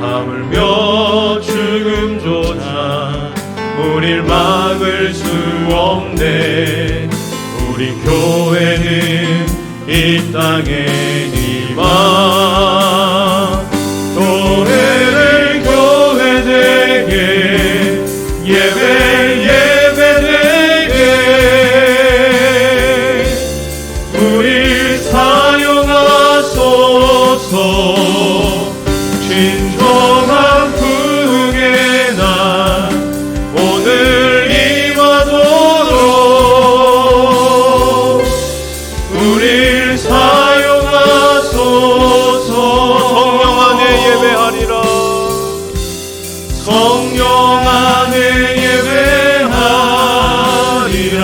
하물며 죽음조차 우릴 막을 수 없네. 우리 교회는 이 땅에 희망 교회를 교회되게 예배되게 우릴 사용하소서. 진정한 부흥의 날 오늘 임하도록 우릴 사용하소서. 성령 안에 예배하리라. 성령 안에 예배하리라.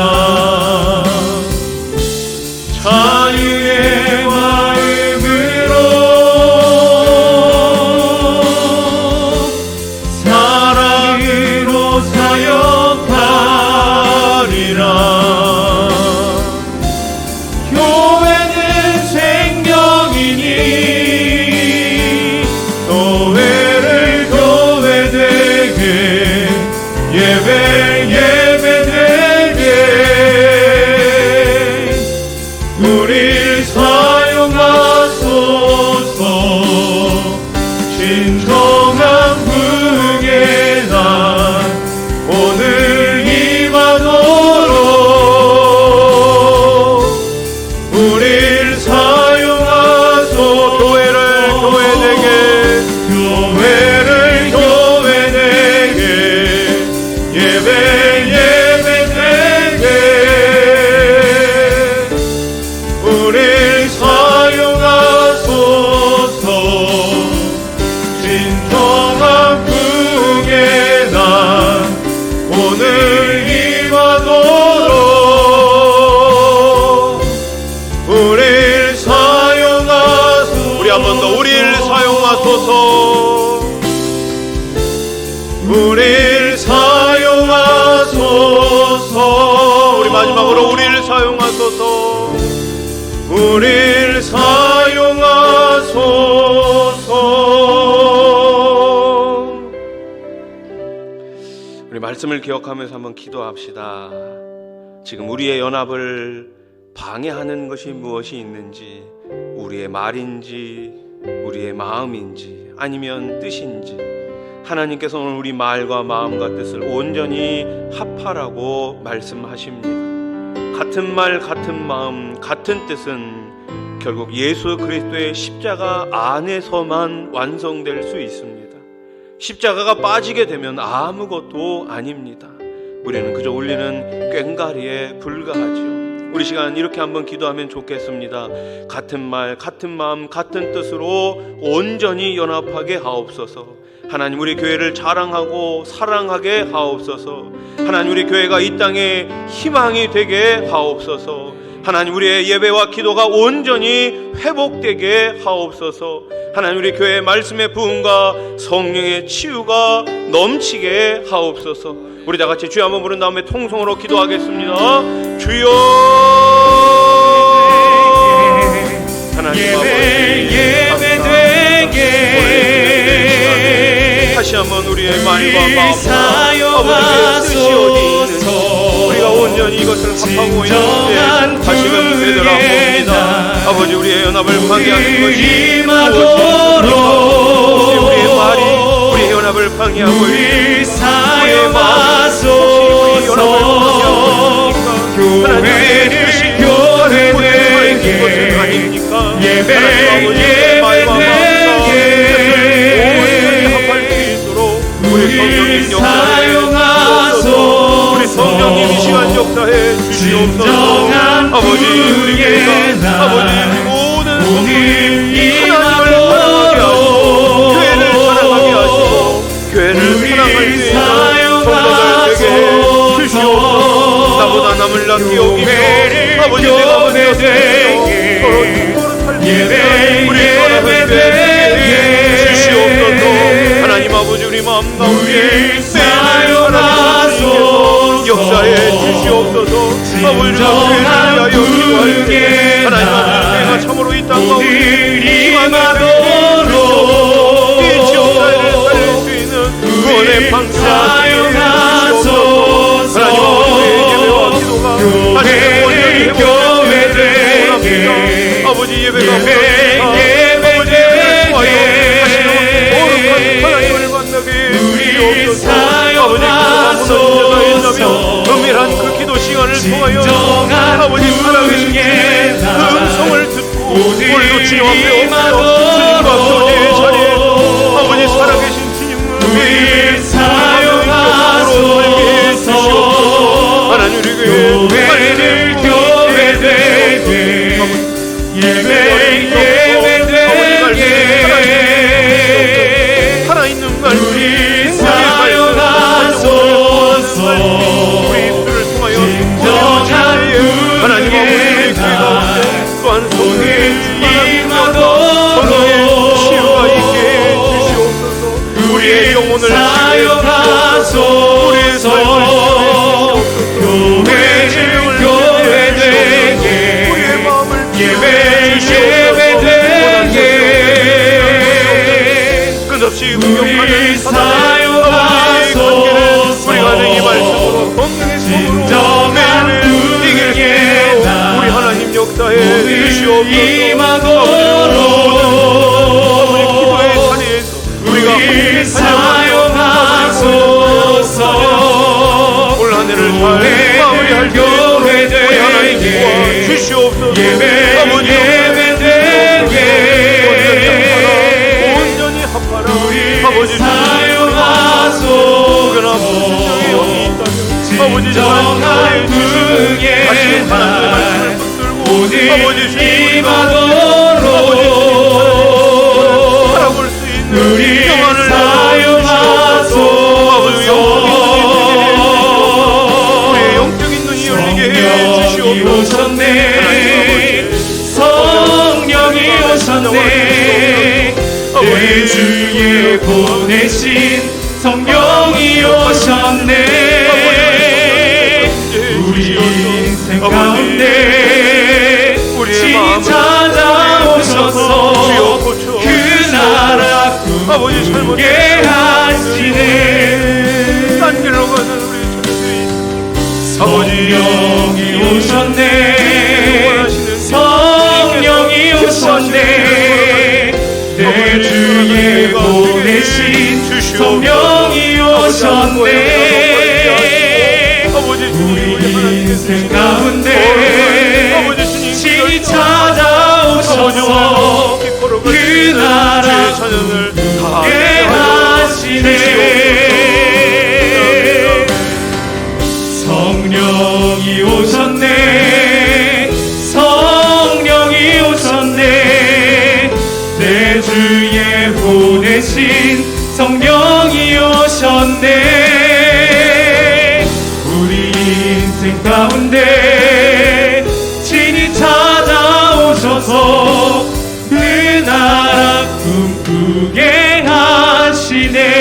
자유의 마음으로 사랑으로 사역하리라. 교회는 생명이니 교회를 교회되게 예배되게 우릴 사용하소서. 진정한 부흥의 날 오늘 임하도록 우릴 사용하소서. 교회를 교회되게 예배되게 우릴 사용하소서. 진정한 부흥의 날 오늘 임하도록 우릴 사용하소서. 우리 한 번 더 우리를 사용하소서. 우릴 사용하소서. 우리 마지막으로 우리를 사용하소서. 우릴 사용하소서. 우리 말씀을 기억하면서 한번 기도합시다. 지금 우리의 연합을 방해하는 것이 무엇이 있는지, 우리의 말인지 우리의 마음인지 아니면 뜻인지, 하나님께서 오늘 우리 말과 마음과 뜻을 온전히 합하라고 말씀하십니다. 같은 말, 같은 마음, 같은 뜻은 결국 예수 그리스도의 십자가 안에서만 완성될 수 있습니다. 십자가가 빠지게 되면 아무것도 아닙니다. 우리는 그저 울리는 꽹과리에 불과하지요. 우리 시간 이렇게 한번 기도하면 좋겠습니다. 같은 말, 같은 마음, 같은 뜻으로 온전히 연합하게 하옵소서. 하나님, 우리 교회를 자랑하고 사랑하게 하옵소서. 하나님, 우리 교회가 이 땅에 희망이 되게 하옵소서. 하나님, 우리의 예배와 기도가 온전히 회복되게 하옵소서. 하나님, 우리 교회의 말씀의 부흥과 성령의 치유가 넘치게 하옵소서. 우리 다 같이 주여 한번 부른 다음에 통성으로 기도하겠습니다. 주여. 하나님 예배되게 다시 한번 우리의 말과 마음과 아버지의 뜻이 어디 있는지 우리가 온전히 이것을 합하고 있는지 다시금 되돌아봅니다. 아버지, 우리의 연합을 방해하는 것이 무엇입니까? 우리의 말이 우리의 연합을 방해하고 있습니까? 우리의 마음이 우리의 연합을 방해하고 있습니까? 하나님의 뜻이 교회되게 아닙니까? 예배되게 우리 성령님 역사를 우리 성령님 이 시간 역사를 역사해 주시옵소서. 진정한 아버지 우리 교회가 아버지 모든 성도들이 하나님을 사랑하게 하시고 교회를 사랑하게 하시고 교회를 사랑할 수 있는 성도들에게 주시옵소서. 나보다 남을 낫게 여기며 아버지 내가 먼저 우리 예배되게 주시옵소서. 하나님 아버지 우리 마음 가운데 사용하소서. 역사해 주시옵소서. 아버지 교회를 위하여 기도할 때 하나님 아버지 내가 참으로 이 땅 가운데 희망을 이 지역사회를 살릴 수 있는 구원의 방식을 주시옵소서. 하나님 아버지 예배와 기도가 다시 온전히 회복되게 아버지 예배가 아버지 예배를 통하여 다시 거룩한 하나님을 만나게 주시옵소서. 아버지 기도가 은밀한 그 기도 시간을 통하여 아버지 살아계신 주님의 음성을 듣고 오늘도 주님 앞에 엎드려 주님과 교제의 자리에 아버지 살아계신 주님을 사용하소서. 하나님 우리 교회를 교회되게 예배되게 살아있는 말씀 사용하소서. 우리 입술을 통하여 하나님 아버지 또한 성령의 치유가 있게 해주시옵소서. 우리의 영혼을 사용하소서. 우리의 삶을 교회되게 우리의 마음을 예배되게 끝없이 공격하는 사단의 관계를 우리가 이 말씀으로 건강의 손으로 이길 수 있도록 우리 하나님 역사해 주시옵소서. 아버지 기도의 자리에서 우리가 사용하소서. 올 한 해를 잘 마무리할 때 우리 하나님 도와주시옵소서. 아버지 온전히 합하라. 아버지 사용하소서. 여기 있다면 아버지 정말 다시 하나님의 말씀을 붙들고 아버지 주님을 바라볼 수 있는 영안을 사용하소서. 우리의 영적인 눈이 열리게 해주시옵소서. 성령이 오셨네. 내 주에 보내신 성령이 오셨네. 우리 인생 가운데 친히 찾아오셔서 그 나라 꿈꾸게 하시네. 딴 길로 가는 우리 자녀들이 성령이 오셨네. 성령이 오셨네. 내 주에 보내신 성령이 오셨네. 우리 인생 가운데 친히 찾아오셔서 그 나라 꿈꾸게 하시네. 성령이 오셨네. 성령이 오셨네. 내 주에 보내신 성령이 오셨네. 우리 인생 가운데 친히 찾아오셔서 그 나라 꿈꾸게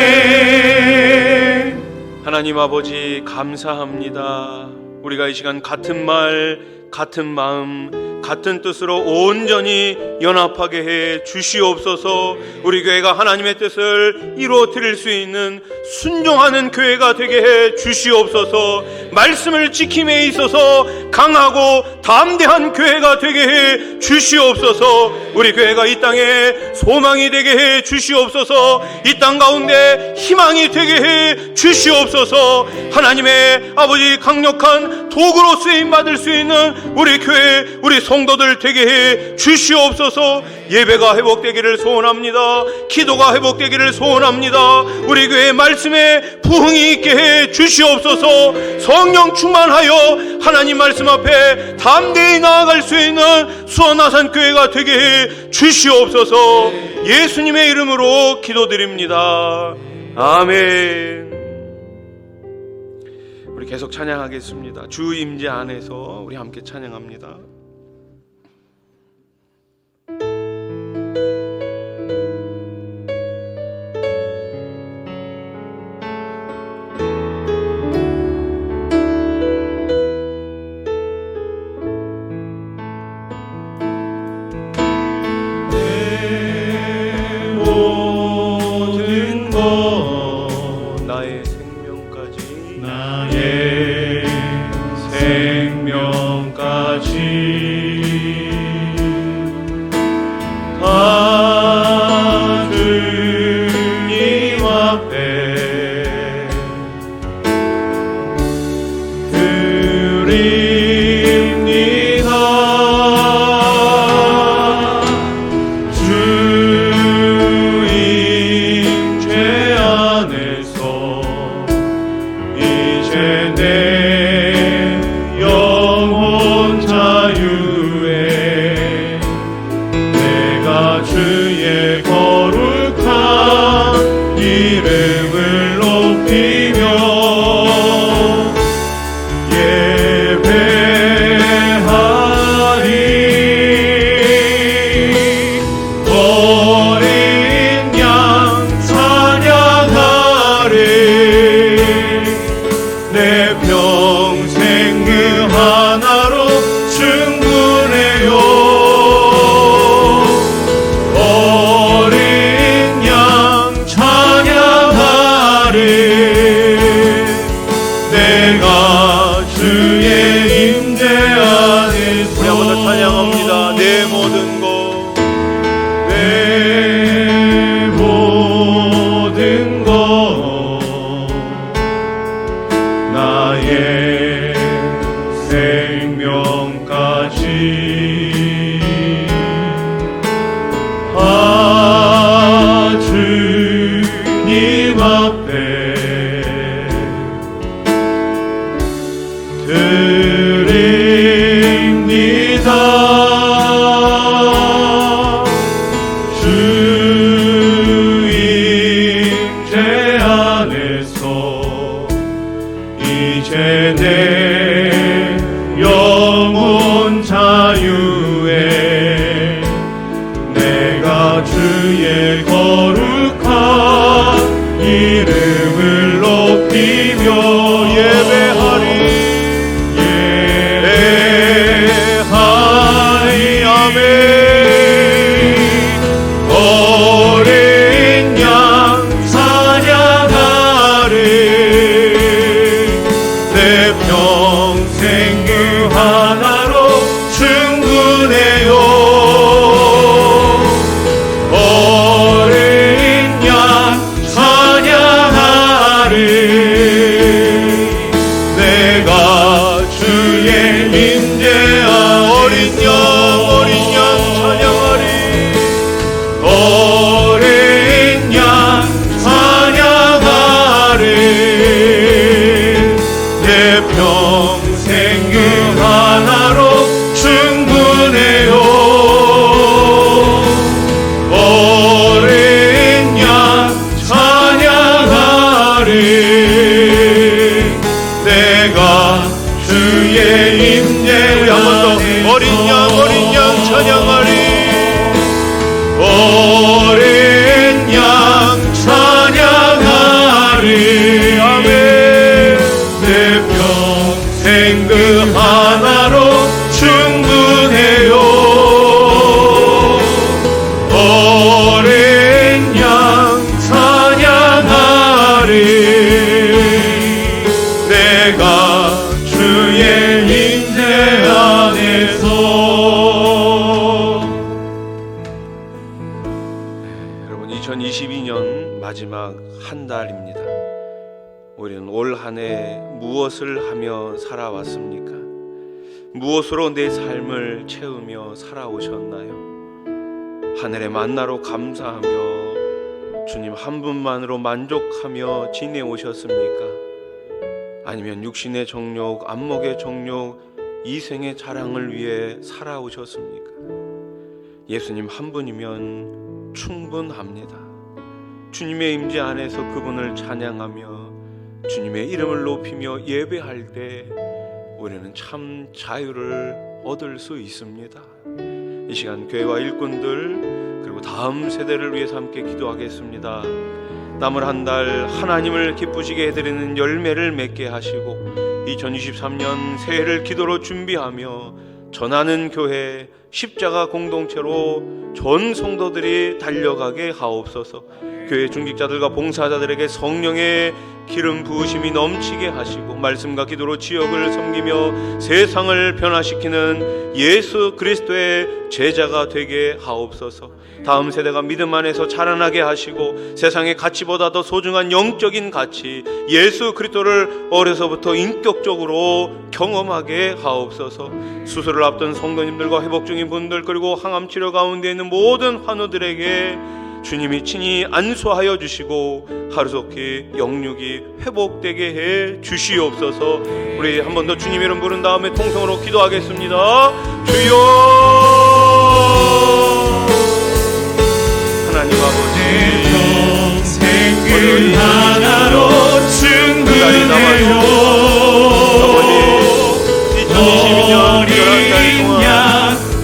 하시네. 하나님 아버지 감사합니다. 우리가 이 시간 같은 말, 같은 마음, 같은 뜻으로 온전히 연합하게 해 주시옵소서. 우리 교회가 하나님의 뜻을 이루어 드릴 수 있는 순종하는 교회가 되게 해 주시옵소서. 말씀을 지킴에 있어서 강하고 담대한 교회가 되게 해 주시옵소서. 우리 교회가 이 땅에 소망이 되게 해 주시옵소서. 이 땅 가운데 희망이 되게 해 주시옵소서. 하나님의 아버지 강력한 도구로 쓰임 받을 수 있는 우리 교회 우리 성도들 되게 해 주시옵소서. 예배가 회복되기를 소원합니다. 기도가 회복되기를 소원합니다. 우리 교회 말씀에 부흥이 있게 해 주시옵소서. 성령 충만하여 하나님 말씀 앞에 담대히 나아갈 수 있는 수원아산 교회가 되게 해 주시옵소서. 예수님의 이름으로 기도드립니다. 아멘. 우리 계속 찬양하겠습니다. 주 임재 안에서 우리 함께 찬양합니다. 모든 것 나의 생명까지 나의 생명까지 다 주님 앞에 드립니다. 주인 죄 안에서 이제 내 영혼 자유에 내가 주의 거룩한 이름을 높이며 예배하리. 어린 양 찬양하리. 내 평생 그 하나로 충분해요. 어린 양 찬양하리. 내가 주의 임재 안에서 우리 한번 더 찬양합니다. 내 모든 것 내 모든 것 나의 생명까지 다 주님 앞에 드립니다. 주인 죄 안에서 이제 내 영혼 자유에 내가 주의 거룩한 이름을 높이며 예배하리. 예배하리. 아멘. 어린 양 찬양하리. 내 평생 그 하나로 충분해요. 어린 양 찬양하리. 내가 주의 임재한 어린 양 찬양하리. 어린 양 찬양하리. 내 평생 그 하나로 충분해요. 어린 양 찬양하리. 내가 주의 임재 우리 한번 더 어린 양 찬양하리. 어린 양 찬양하리. 아멘. 내 평생 그 하나로 충분해요. 어린 양 찬양하리. 내가 주의 임재 안에서. 여러분 2022년 마지막 한 달입니다. 우리는 올 한 해 무엇을 하며 살아왔습니까? 무엇으로 내 삶을 채우며 살아오셨나요? 하늘의 만나로 감사하며 주님 한 분만으로 만족하며 지내오셨습니까? 아니면 육신의 정욕, 안목의 정욕, 이생의 자랑을 위해 살아오셨습니까? 예수님 한 분이면 충분합니다. 주님의 임재 안에서 그분을 찬양하며 주님의 이름을 높이며 예배할 때 우리는 참 자유를 얻을 수 있습니다. 이 시간 교회와 일꾼들 그리고 다음 세대를 위해서 함께 기도하겠습니다. 남은 한 달 하나님을 기쁘시게 해드리는 열매를 맺게 하시고 2023년 새해를 기도로 준비하며 전하는 교회 십자가 공동체로 전 성도들이 달려가게 하옵소서. 교회 중직자들과 봉사자들에게 성령의 기름 부으심이 넘치게 하시고 말씀과 기도로 지역을 섬기며 세상을 변화시키는 예수 그리스도의 제자가 되게 하옵소서. 다음 세대가 믿음 안에서 자라나게 하시고 세상의 가치보다 더 소중한 영적인 가치 예수 그리스도를 어려서부터 인격적으로 경험하게 하옵소서. 수술을 앞둔 성도님들과 회복 중인 분들 그리고 항암 치료 가운데 있는 모든 환우들에게 주님이 친히 안수하여 주시고 하루속히 영육이 회복되게 해 주시옵소서. 우리 한 번 더 주님 이름 부른 다음에 통성으로 기도하겠습니다. 주여 하나님 아버지 평생 하나로 충분해요. 아버지 2022년 11달 동안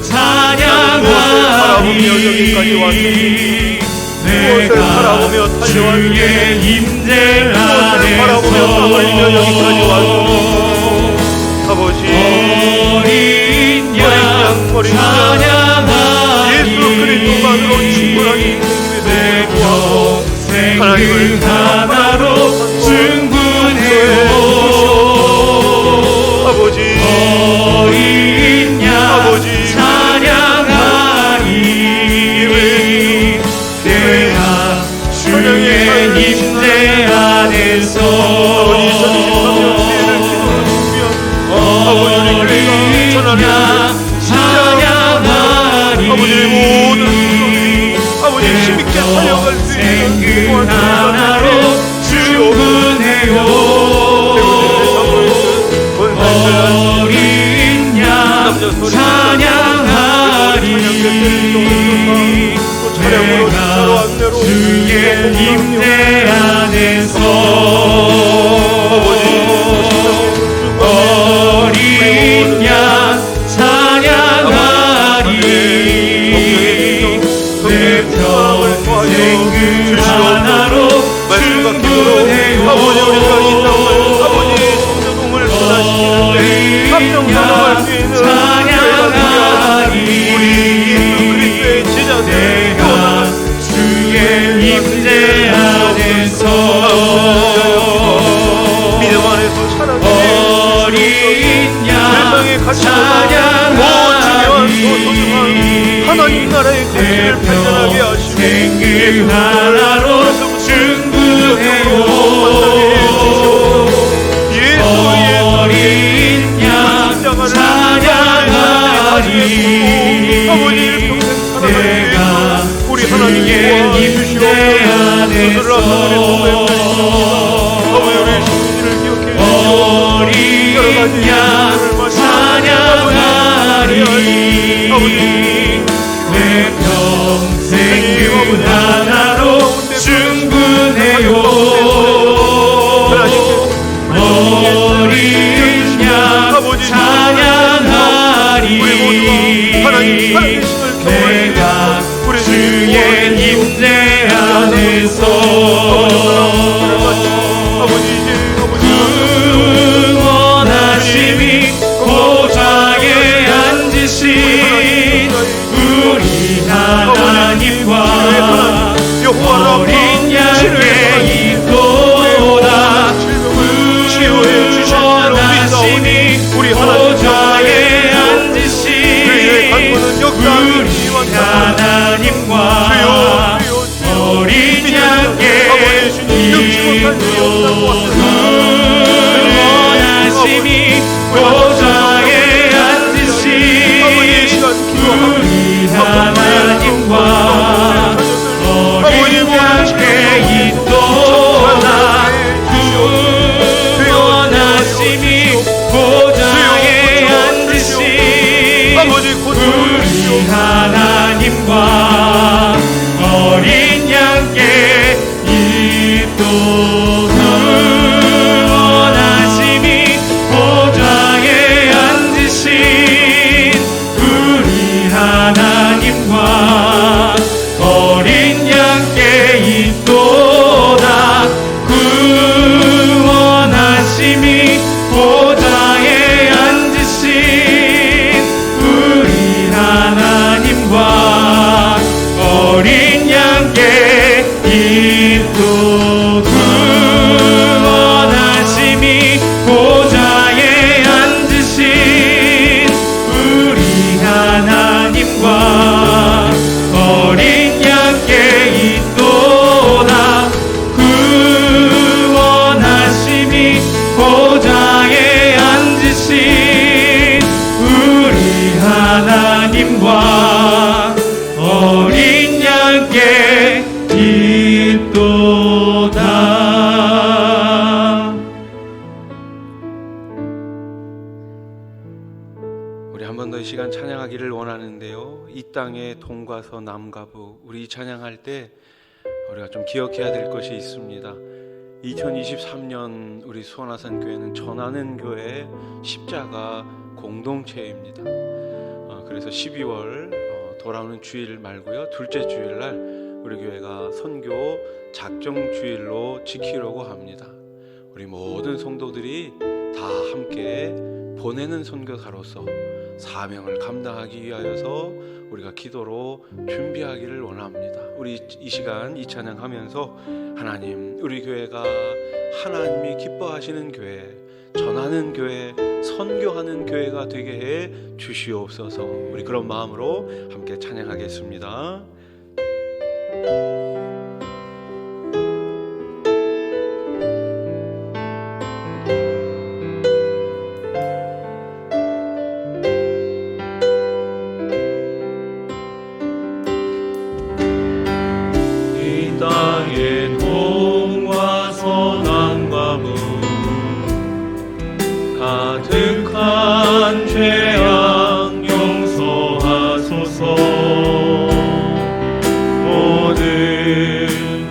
찬양하리 여기까지 왔습니다. 무엇을 바라보며 달려왔는지 무엇을 바라보며 떨리며 여기까지 왔는지 아버지 어린 양 찬양하리 예수 그리스도만으로 충분한 인생에 평생 하나님을 하나로 충분해요. 아버지 어린 양 아버지 찬양하리 내가 주의 임재 안에서 어린 양 찬양하리 아버지의 모든 소리 아버지 힘있게 살려갈 수 있는 그 하나로 충분해요. 어린 양 찬양하리 내가 주의 임재 안에서 어린 양 찬양하리 내 평생 그 하나로 충분해요. 아버지 우리가 이 땅을 아버지 성도동을 변화시키는데 합정사랑할 수 있는 찬양하리 우리 예수 그리스도의 제자들 내가 주의 임재 안에서 믿음 안에서 살아가는 어린 세상의 양 가치보다 더 중요한 하나님 나라의 가치를 발견하게 하시고 그 하나로 충분해요. 어린 양 찬양하리 아버지를 평생 사랑하는 내가 우리 하나님 임재 안에서 아버지 우리의 신들을 기억해 어린 양 찬양하리 내 평생 그 하나로 충분해요. 어린 양 찬양하리 내가 주의 임재 안에서 응원하심이 보좌에 앉으신 우리 하나님과 하나님과 어린 양께 이토록 원하심이 보좌에 앉으신 우리 하나님과 어린 양께 있도다 구원하심이 보좌에 앉으신 우리 하나님과 어린 양께 있도다 구원하심이 보좌에 앉으신 우리 하나님과 어린 양께 있도다 구원하심이 보좌에 앉으신 우리 하나님과 어린 양께 있도다. 우리 한 번 더 이 시간 찬양하기를 원하는데요. 이 땅의 동과서 남과부, 우리 찬양할 때 우리가 좀 기억해야 될 것이 있습니다. 2023년 우리 수원아산 교회는 전하는 교회 십자가 공동체입니다. 그래서 12월 돌아오는 주일 말고요, 둘째 주일날 우리 교회가 선교 작정 주일로 지키려고 합니다. 우리 모든 성도들이 다 함께 보내는 선교사로서 사명을 감당하기 위하여서 우리가 기도로 준비하기를 원합니다. 우리 이 시간 이 찬양하면서 하나님, 우리 교회가 하나님이 기뻐하시는 교회, 전하는 교회, 선교하는 교회가 되게 해 주시옵소서. 우리 그런 마음으로 함께 찬양하겠습니다. 이 땅의 동과 서남과부 가득한 죄악 용서하소서. 모든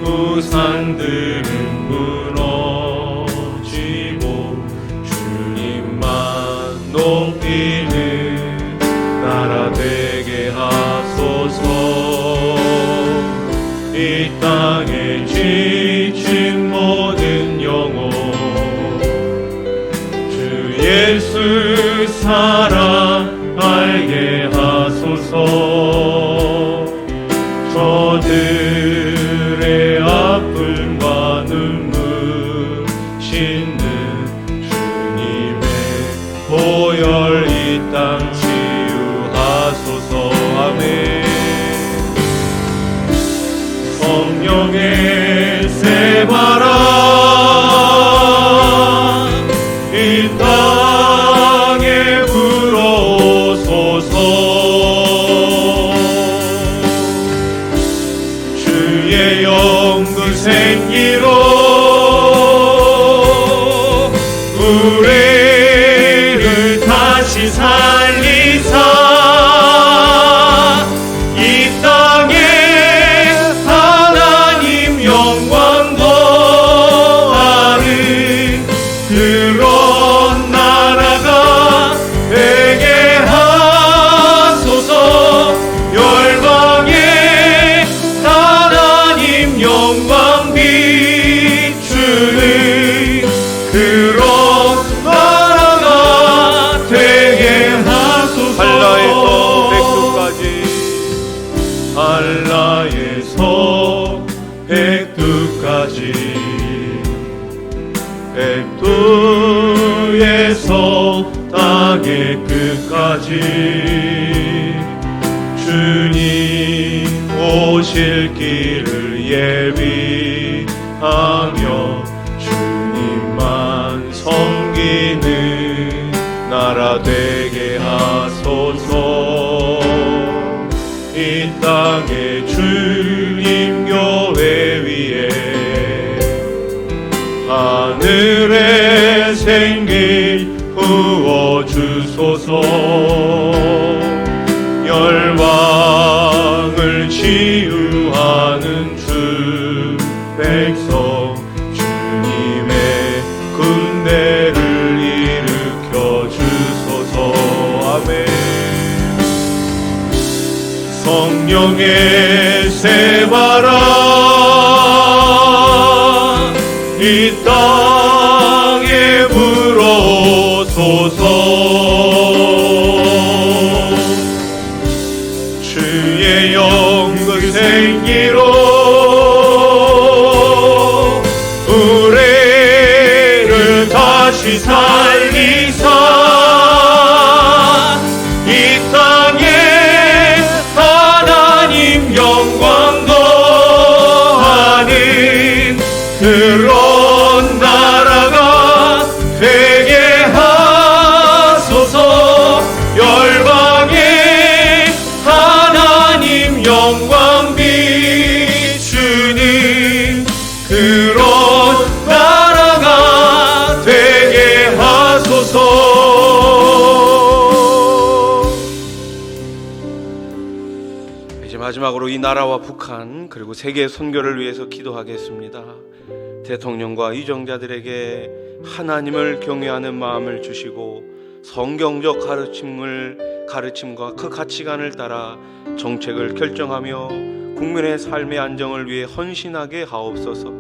우상들은 무너지고 주님만 높이는 나라 되게 하소서. 이 땅에 지친 모든 영혼 주 예수 사랑 알게 하소서. 저들의 아픔과 눈물 씻는 주님의 보혈 이 땅 치유하소서. 아멘. 성령의 새바람 이 땅에 불어오소서. 주의 영구 생기로 우리를 다시 살리사. 이 땅에 하나님 영광 더하는 그런 나라가 되게 하소서. 열방에 하나님 영광 비추는 그런 나라가 되게 하소서. 한라에서 백두까지 백두에서 땅의 끝까지 주님 오실 길을 예비하며 주님만 섬기는 나라 되게 하소서. 이 땅에 주님 교회 위에 하늘의 생기 부어주소서. 열방을 죄짐을 치유하는 주 백성 주님의 군대를 일으켜 주소서. 아멘. 성령의 새바람 이 땅에 불어오소서. 주의 영광 생기로 우리를 다시 살리사 이 땅에 하나님 영광 더하는 그런 나라가 되게 하소서. 열방에 하나님 영광 비추는 그런 나라가 되게 하소서. 이제 마지막으로 이 나라와 북한 그리고 세계 선교를 위해서 기도하겠습니다. 대통령과 이정자들에게 하나님을 경외하는 마음을 주시고 성경적 가르침과 그 가치관을 따라 정책을 결정하며 국민의 삶의 안정을 위해 헌신하게 하옵소서.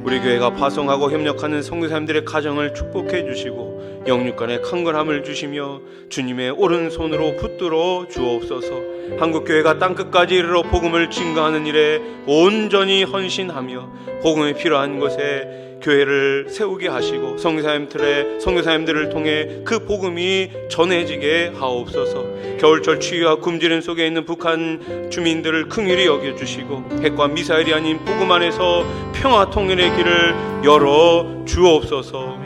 우리 교회가 파송하고 협력하는 선교사님들의 가정을 축복해 주시고 영육간의 강건함을 주시며 주님의 오른손으로 붙들어 주옵소서. 한국교회가 땅끝까지 이르러 복음을 증거하는 일에 온전히 헌신하며 복음이 필요한 곳에 교회를 세우게 하시고 선교사님들을 통해 그 복음이 전해지게 하옵소서. 겨울철 추위와 굶주림 속에 있는 북한 주민들을 긍휼히 여겨주시고 핵과 미사일이 아닌 복음 안에서 평화 통일의 길을 열어 주옵소서.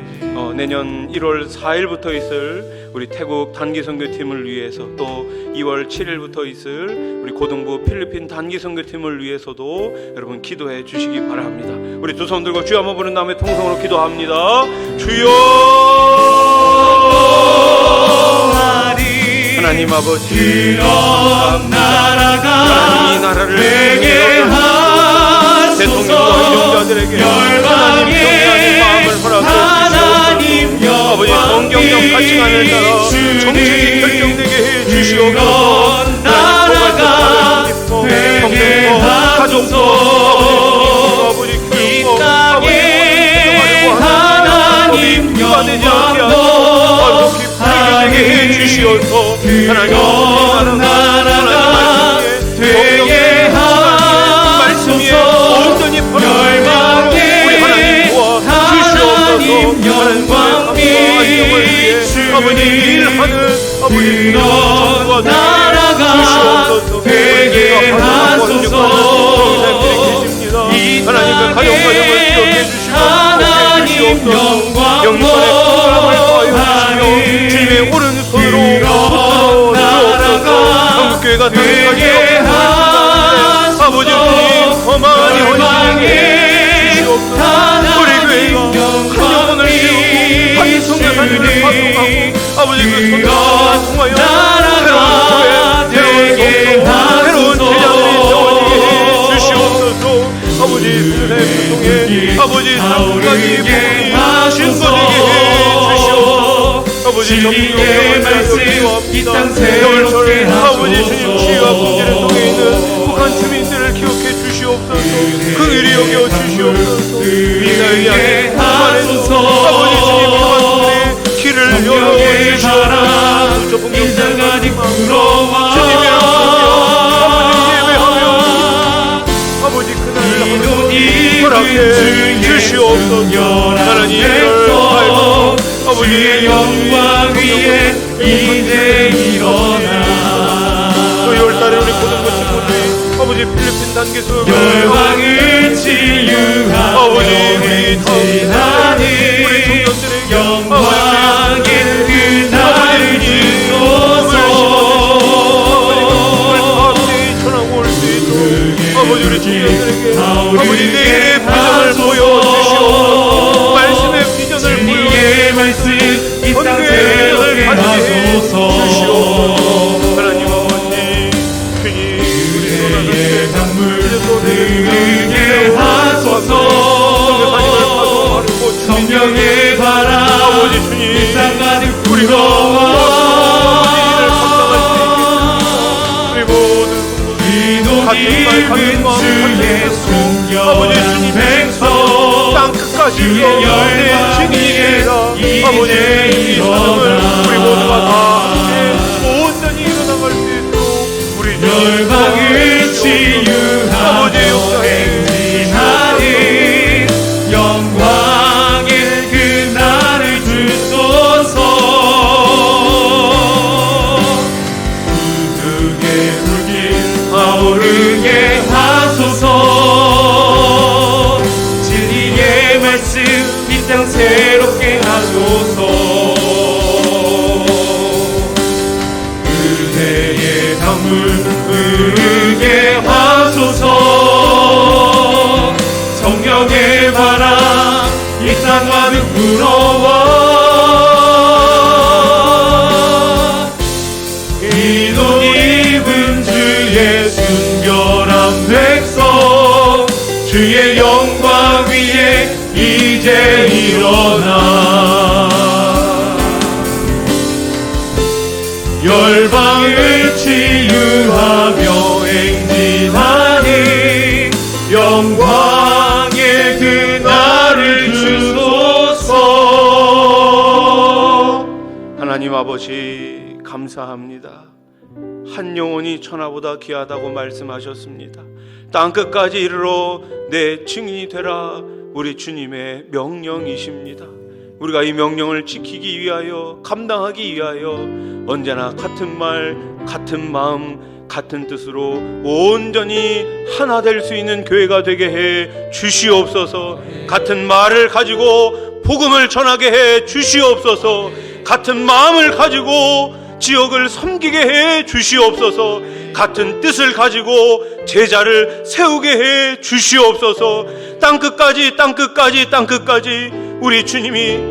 내년 1월 4일부터 있을 우리 태국 단기 선교팀을 위해서 또 2월 7일부터 있을 우리 고등부 필리핀 단기 선교팀을 위해서도 여러분 기도해 주시기 바랍니다. 우리 두 손 들고 주여 한번 부른 다음에 통성으로 기도합니다. 주여 하나님 아버지, 그런 나라가 하나님 이 나라를 되게 하소서. 대통령과 이정자들에게 하나님 경외하는 마음을 허락해 주시옵소서. 아버지 성경적 가치관을 따라 정책이 결정되게 해 주시옵소서. 나라가 되게 하소서. 아버지 이 땅에 하나님 영광도 하게 해 주시옵소서. 하나님 나라가 되게 하소서. 온전히 열방에 우리 하나님 도와 주시옵소서. 영광 아버지 일하는 아버지 그런 나라가 되게 하소서. 하나님의 가정을 기억해 주시고 하나님 영광 더하여 주님의 오른손으로 붙들어 한국교회가 되게 하소서. 아버지 더 많이 헌신해 주시옵소서. 우리 교회가 한 영혼을 세우고 한 성교사님을 파송하고 아버지 그 손을 통하여 새로운 교회, 새로운 제자들이 세워지게 해 주시옵소서. 아버지 선교사님을 통해 아버지 땅끝까지 복음이 증거되게 해 주시옵소서. 아버지 진리의 말씀 이 땅 새롭게 아버지 주님 치유와 하소서. 공제를 통해 있는 북한 주민들을 기억해 주시옵소서. 긍휼히 여겨 주시옵소서. 미사일이 아닌 북한에서 아버지 주님 평화의 길을 열어 주시옵소서. 인자가니 부러워 주님의 아버지 예배하며 아버지 그날을 허락해 주시옵소서. 하나님을 알고 아버지 영광 위에 이제 일어나 또 10월달에 우리 고등부 친구들이 아버지 필리핀 단계수 열방을 치유하고 아버지 우리 행진하는 우리 청년들에게 영광의 그날을 주소서. 전하고 올 수 있도록 아버지 우리 청년들에게 아버지 내일의 비전을 보여주시옵소서. 말씀의 비전을 진리의 말씀 이 땅 새롭게 하소서. 하나님 아버지 주님 우리 우리가 일을 감당할 수 있겠습니다. 우리 모든 같은 말 같은 마음 같은 뜻으로 아버지 주님의 백성 땅 끝까지 내 증인이 되라. 아버지 이 사람을 우리 모두가 다 함께 온전히 일어나갈 수 있도록 우리 열방을 치유하며 행진하는 영광의 그날을 주소서. 부르게 불길 타오르게 하소서. 진리의 말씀 이 땅 새롭게 하소서. 그대의 강물 흐르게 하소서. 성령의 바람 이 땅 가득 불어와. 기도 입은 주의 순결한 백성 주의 영광 위에 이제 일어나. 열방을 치유하며 행진하는 영광의 그날을 주소서. 하나님 아버지 감사합니다. 한 영혼이 천하보다 귀하다고 말씀하셨습니다. 땅끝까지 이르러 내 증인이 되라. 우리 주님의 명령이십니다. 우리가 이 명령을 지키기 위하여 감당하기 위하여 언제나 같은 말 같은 마음 같은 뜻으로 온전히 하나 될 수 있는 교회가 되게 해 주시옵소서. 같은 말을 가지고 복음을 전하게 해 주시옵소서. 같은 마음을 가지고 지역을 섬기게 해 주시옵소서. 같은 뜻을 가지고 제자를 세우게 해 주시옵소서. 땅끝까지 땅끝까지 땅끝까지 우리 주님이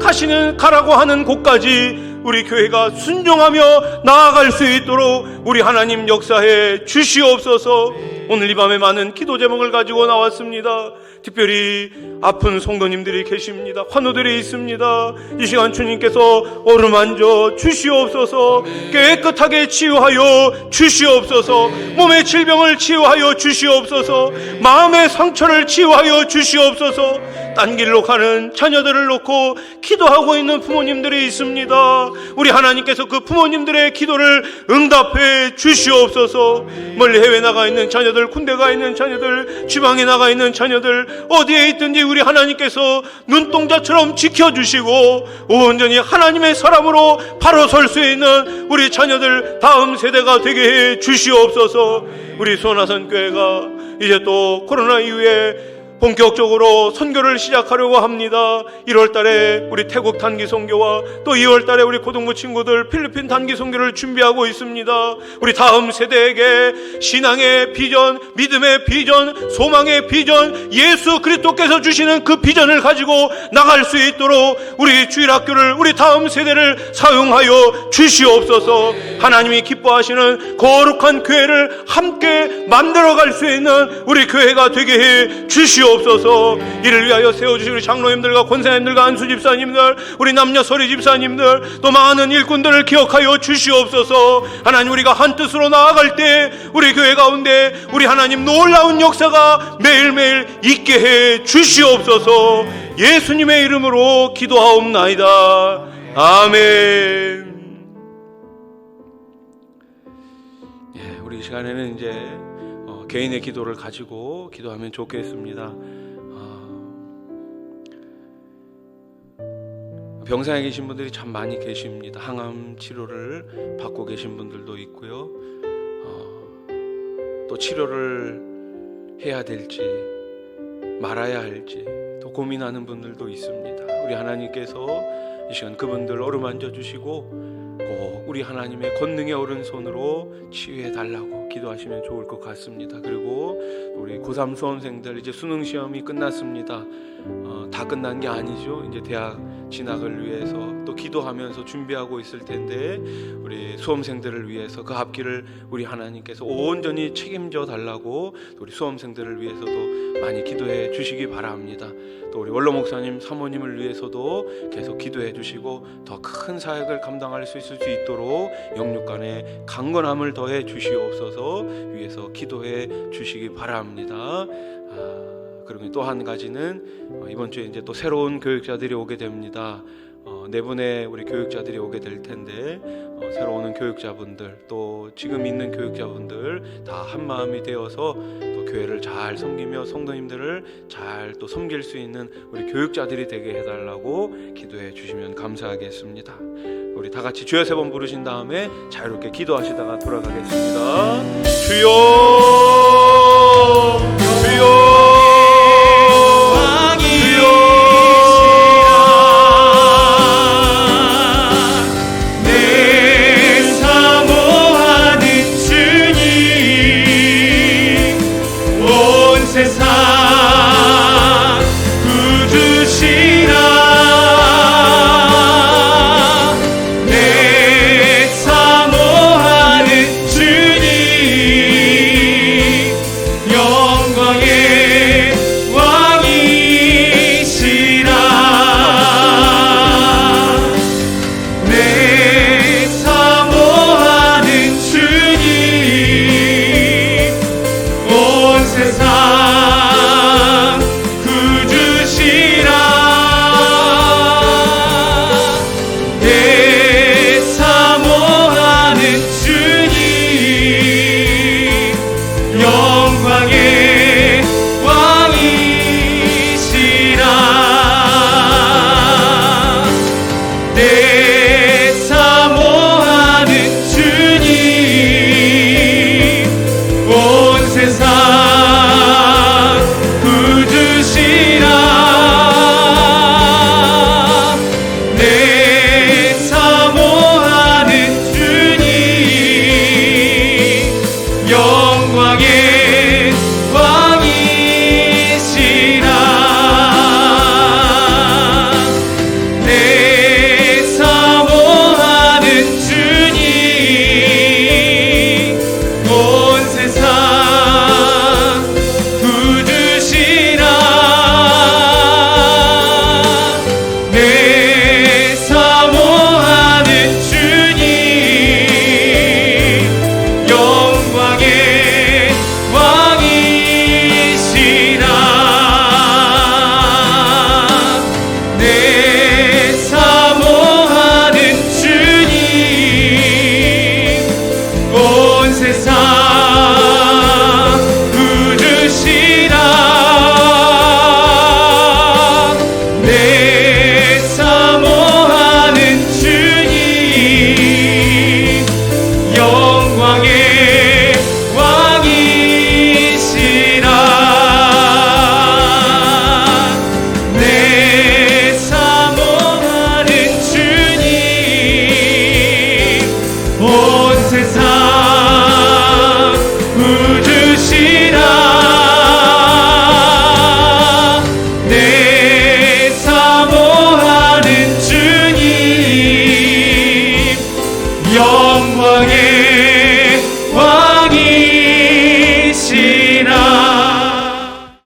가라고 하는 곳까지 우리 교회가 순종하며 나아갈 수 있도록 우리 하나님 역사해 주시옵소서. 오늘 이 밤에 많은 기도 제목을 가지고 나왔습니다. 특별히 아픈 성도님들이 계십니다. 환우들이 있습니다. 이 시간 주님께서 어루만져 주시옵소서. 깨끗하게 치유하여 주시옵소서. 몸의 질병을 치유하여 주시옵소서. 마음의 상처를 치유하여 주시옵소서. 딴 길로 가는 자녀들을 놓고 기도하고 있는 부모님들이 있습니다. 우리 하나님께서 그 부모님들의 기도를 응답해 주시옵소서. 멀리 해외 나가 있는 자녀들, 군대 가 있는 자녀들, 지방에 나가 있는 자녀들, 어디에 있든지 우리 하나님께서 눈동자처럼 지켜주시고 온전히 하나님의 사람으로 바로 설 수 있는 우리 자녀들 다음 세대가 되게 해 주시옵소서. 우리 소나선 교회가 이제 또 코로나 이후에 본격적으로 선교를 시작하려고 합니다. 1월 달에 우리 태국 단기 선교와 또 2월 달에 우리 고등부 친구들 필리핀 단기 선교를 준비하고 있습니다. 우리 다음 세대에게 신앙의 비전, 믿음의 비전, 소망의 비전, 예수 그리스도께서 주시는 그 비전을 가지고 나갈 수 있도록 우리 주일학교를, 우리 다음 세대를 사용하여 주시옵소서. 하나님이 기뻐하시는 거룩한 교회를 함께 만들어갈 수 있는 우리 교회가 되게 해 주시옵소서. 이를 위하여 세워주신 우리 장로님들과 권사님들과 안수 집사님들, 우리 남녀 서리 집사님들, 또 많은 일꾼들을 기억하여 주시옵소서. 하나님, 우리가 한 뜻으로 나아갈 때 우리 교회 가운데 우리 하나님 놀라운 역사가 매일매일 있게 해 주시옵소서. 예수님의 이름으로 기도하옵나이다. 아멘. 우리 시간에는 이제 개인의 기도를 가지고 기도하면 좋겠습니다. 병상에 계신 분들이 참 많이 계십니다. 항암 치료를 받고 계신 분들도 있고요. 또 치료를 해야 될지 말아야 할지 또 고민하는 분들도 있습니다. 우리 하나님께서 이 시간 그분들 어루만져 주시고 꼭 우리 하나님의 권능의 오른손으로 치유해 달라고 기도하시면 좋을 것 같습니다. 그리고 우리 고3 수험생들 이제 수능 시험이 끝났습니다. 다 끝난 게 아니죠. 이제 대학 진학을 위해서 또 기도하면서 준비하고 있을 텐데 우리 수험생들을 위해서 그 앞길을 우리 하나님께서 온전히 책임져 달라고 우리 수험생들을 위해서도 많이 기도해 주시기 바랍니다. 또 우리 원로 목사님 사모님을 위해서도 계속 기도해 주시고 더 큰 사역을 감당할 수 있을 수 있도록 영육간에 강건함을 더해 주시옵소서 위해서 기도해 주시기 바랍니다. 그리고 또 한 가지는 이번 주에 이제 또 새로운 교육자들이 오게 됩니다. 네 분의 우리 교육자들이 오게 될 텐데 새로 오는 교육자분들 또 지금 있는 교육자분들 다 한 마음이 되어서 또 교회를 잘 섬기며 성도님들을 잘 또 섬길 수 있는 우리 교육자들이 되게 해달라고 기도해 주시면 감사하겠습니다. 우리 다 같이 주여 세 번 부르신 다음에 자유롭게 기도하시다가 돌아가겠습니다. 주여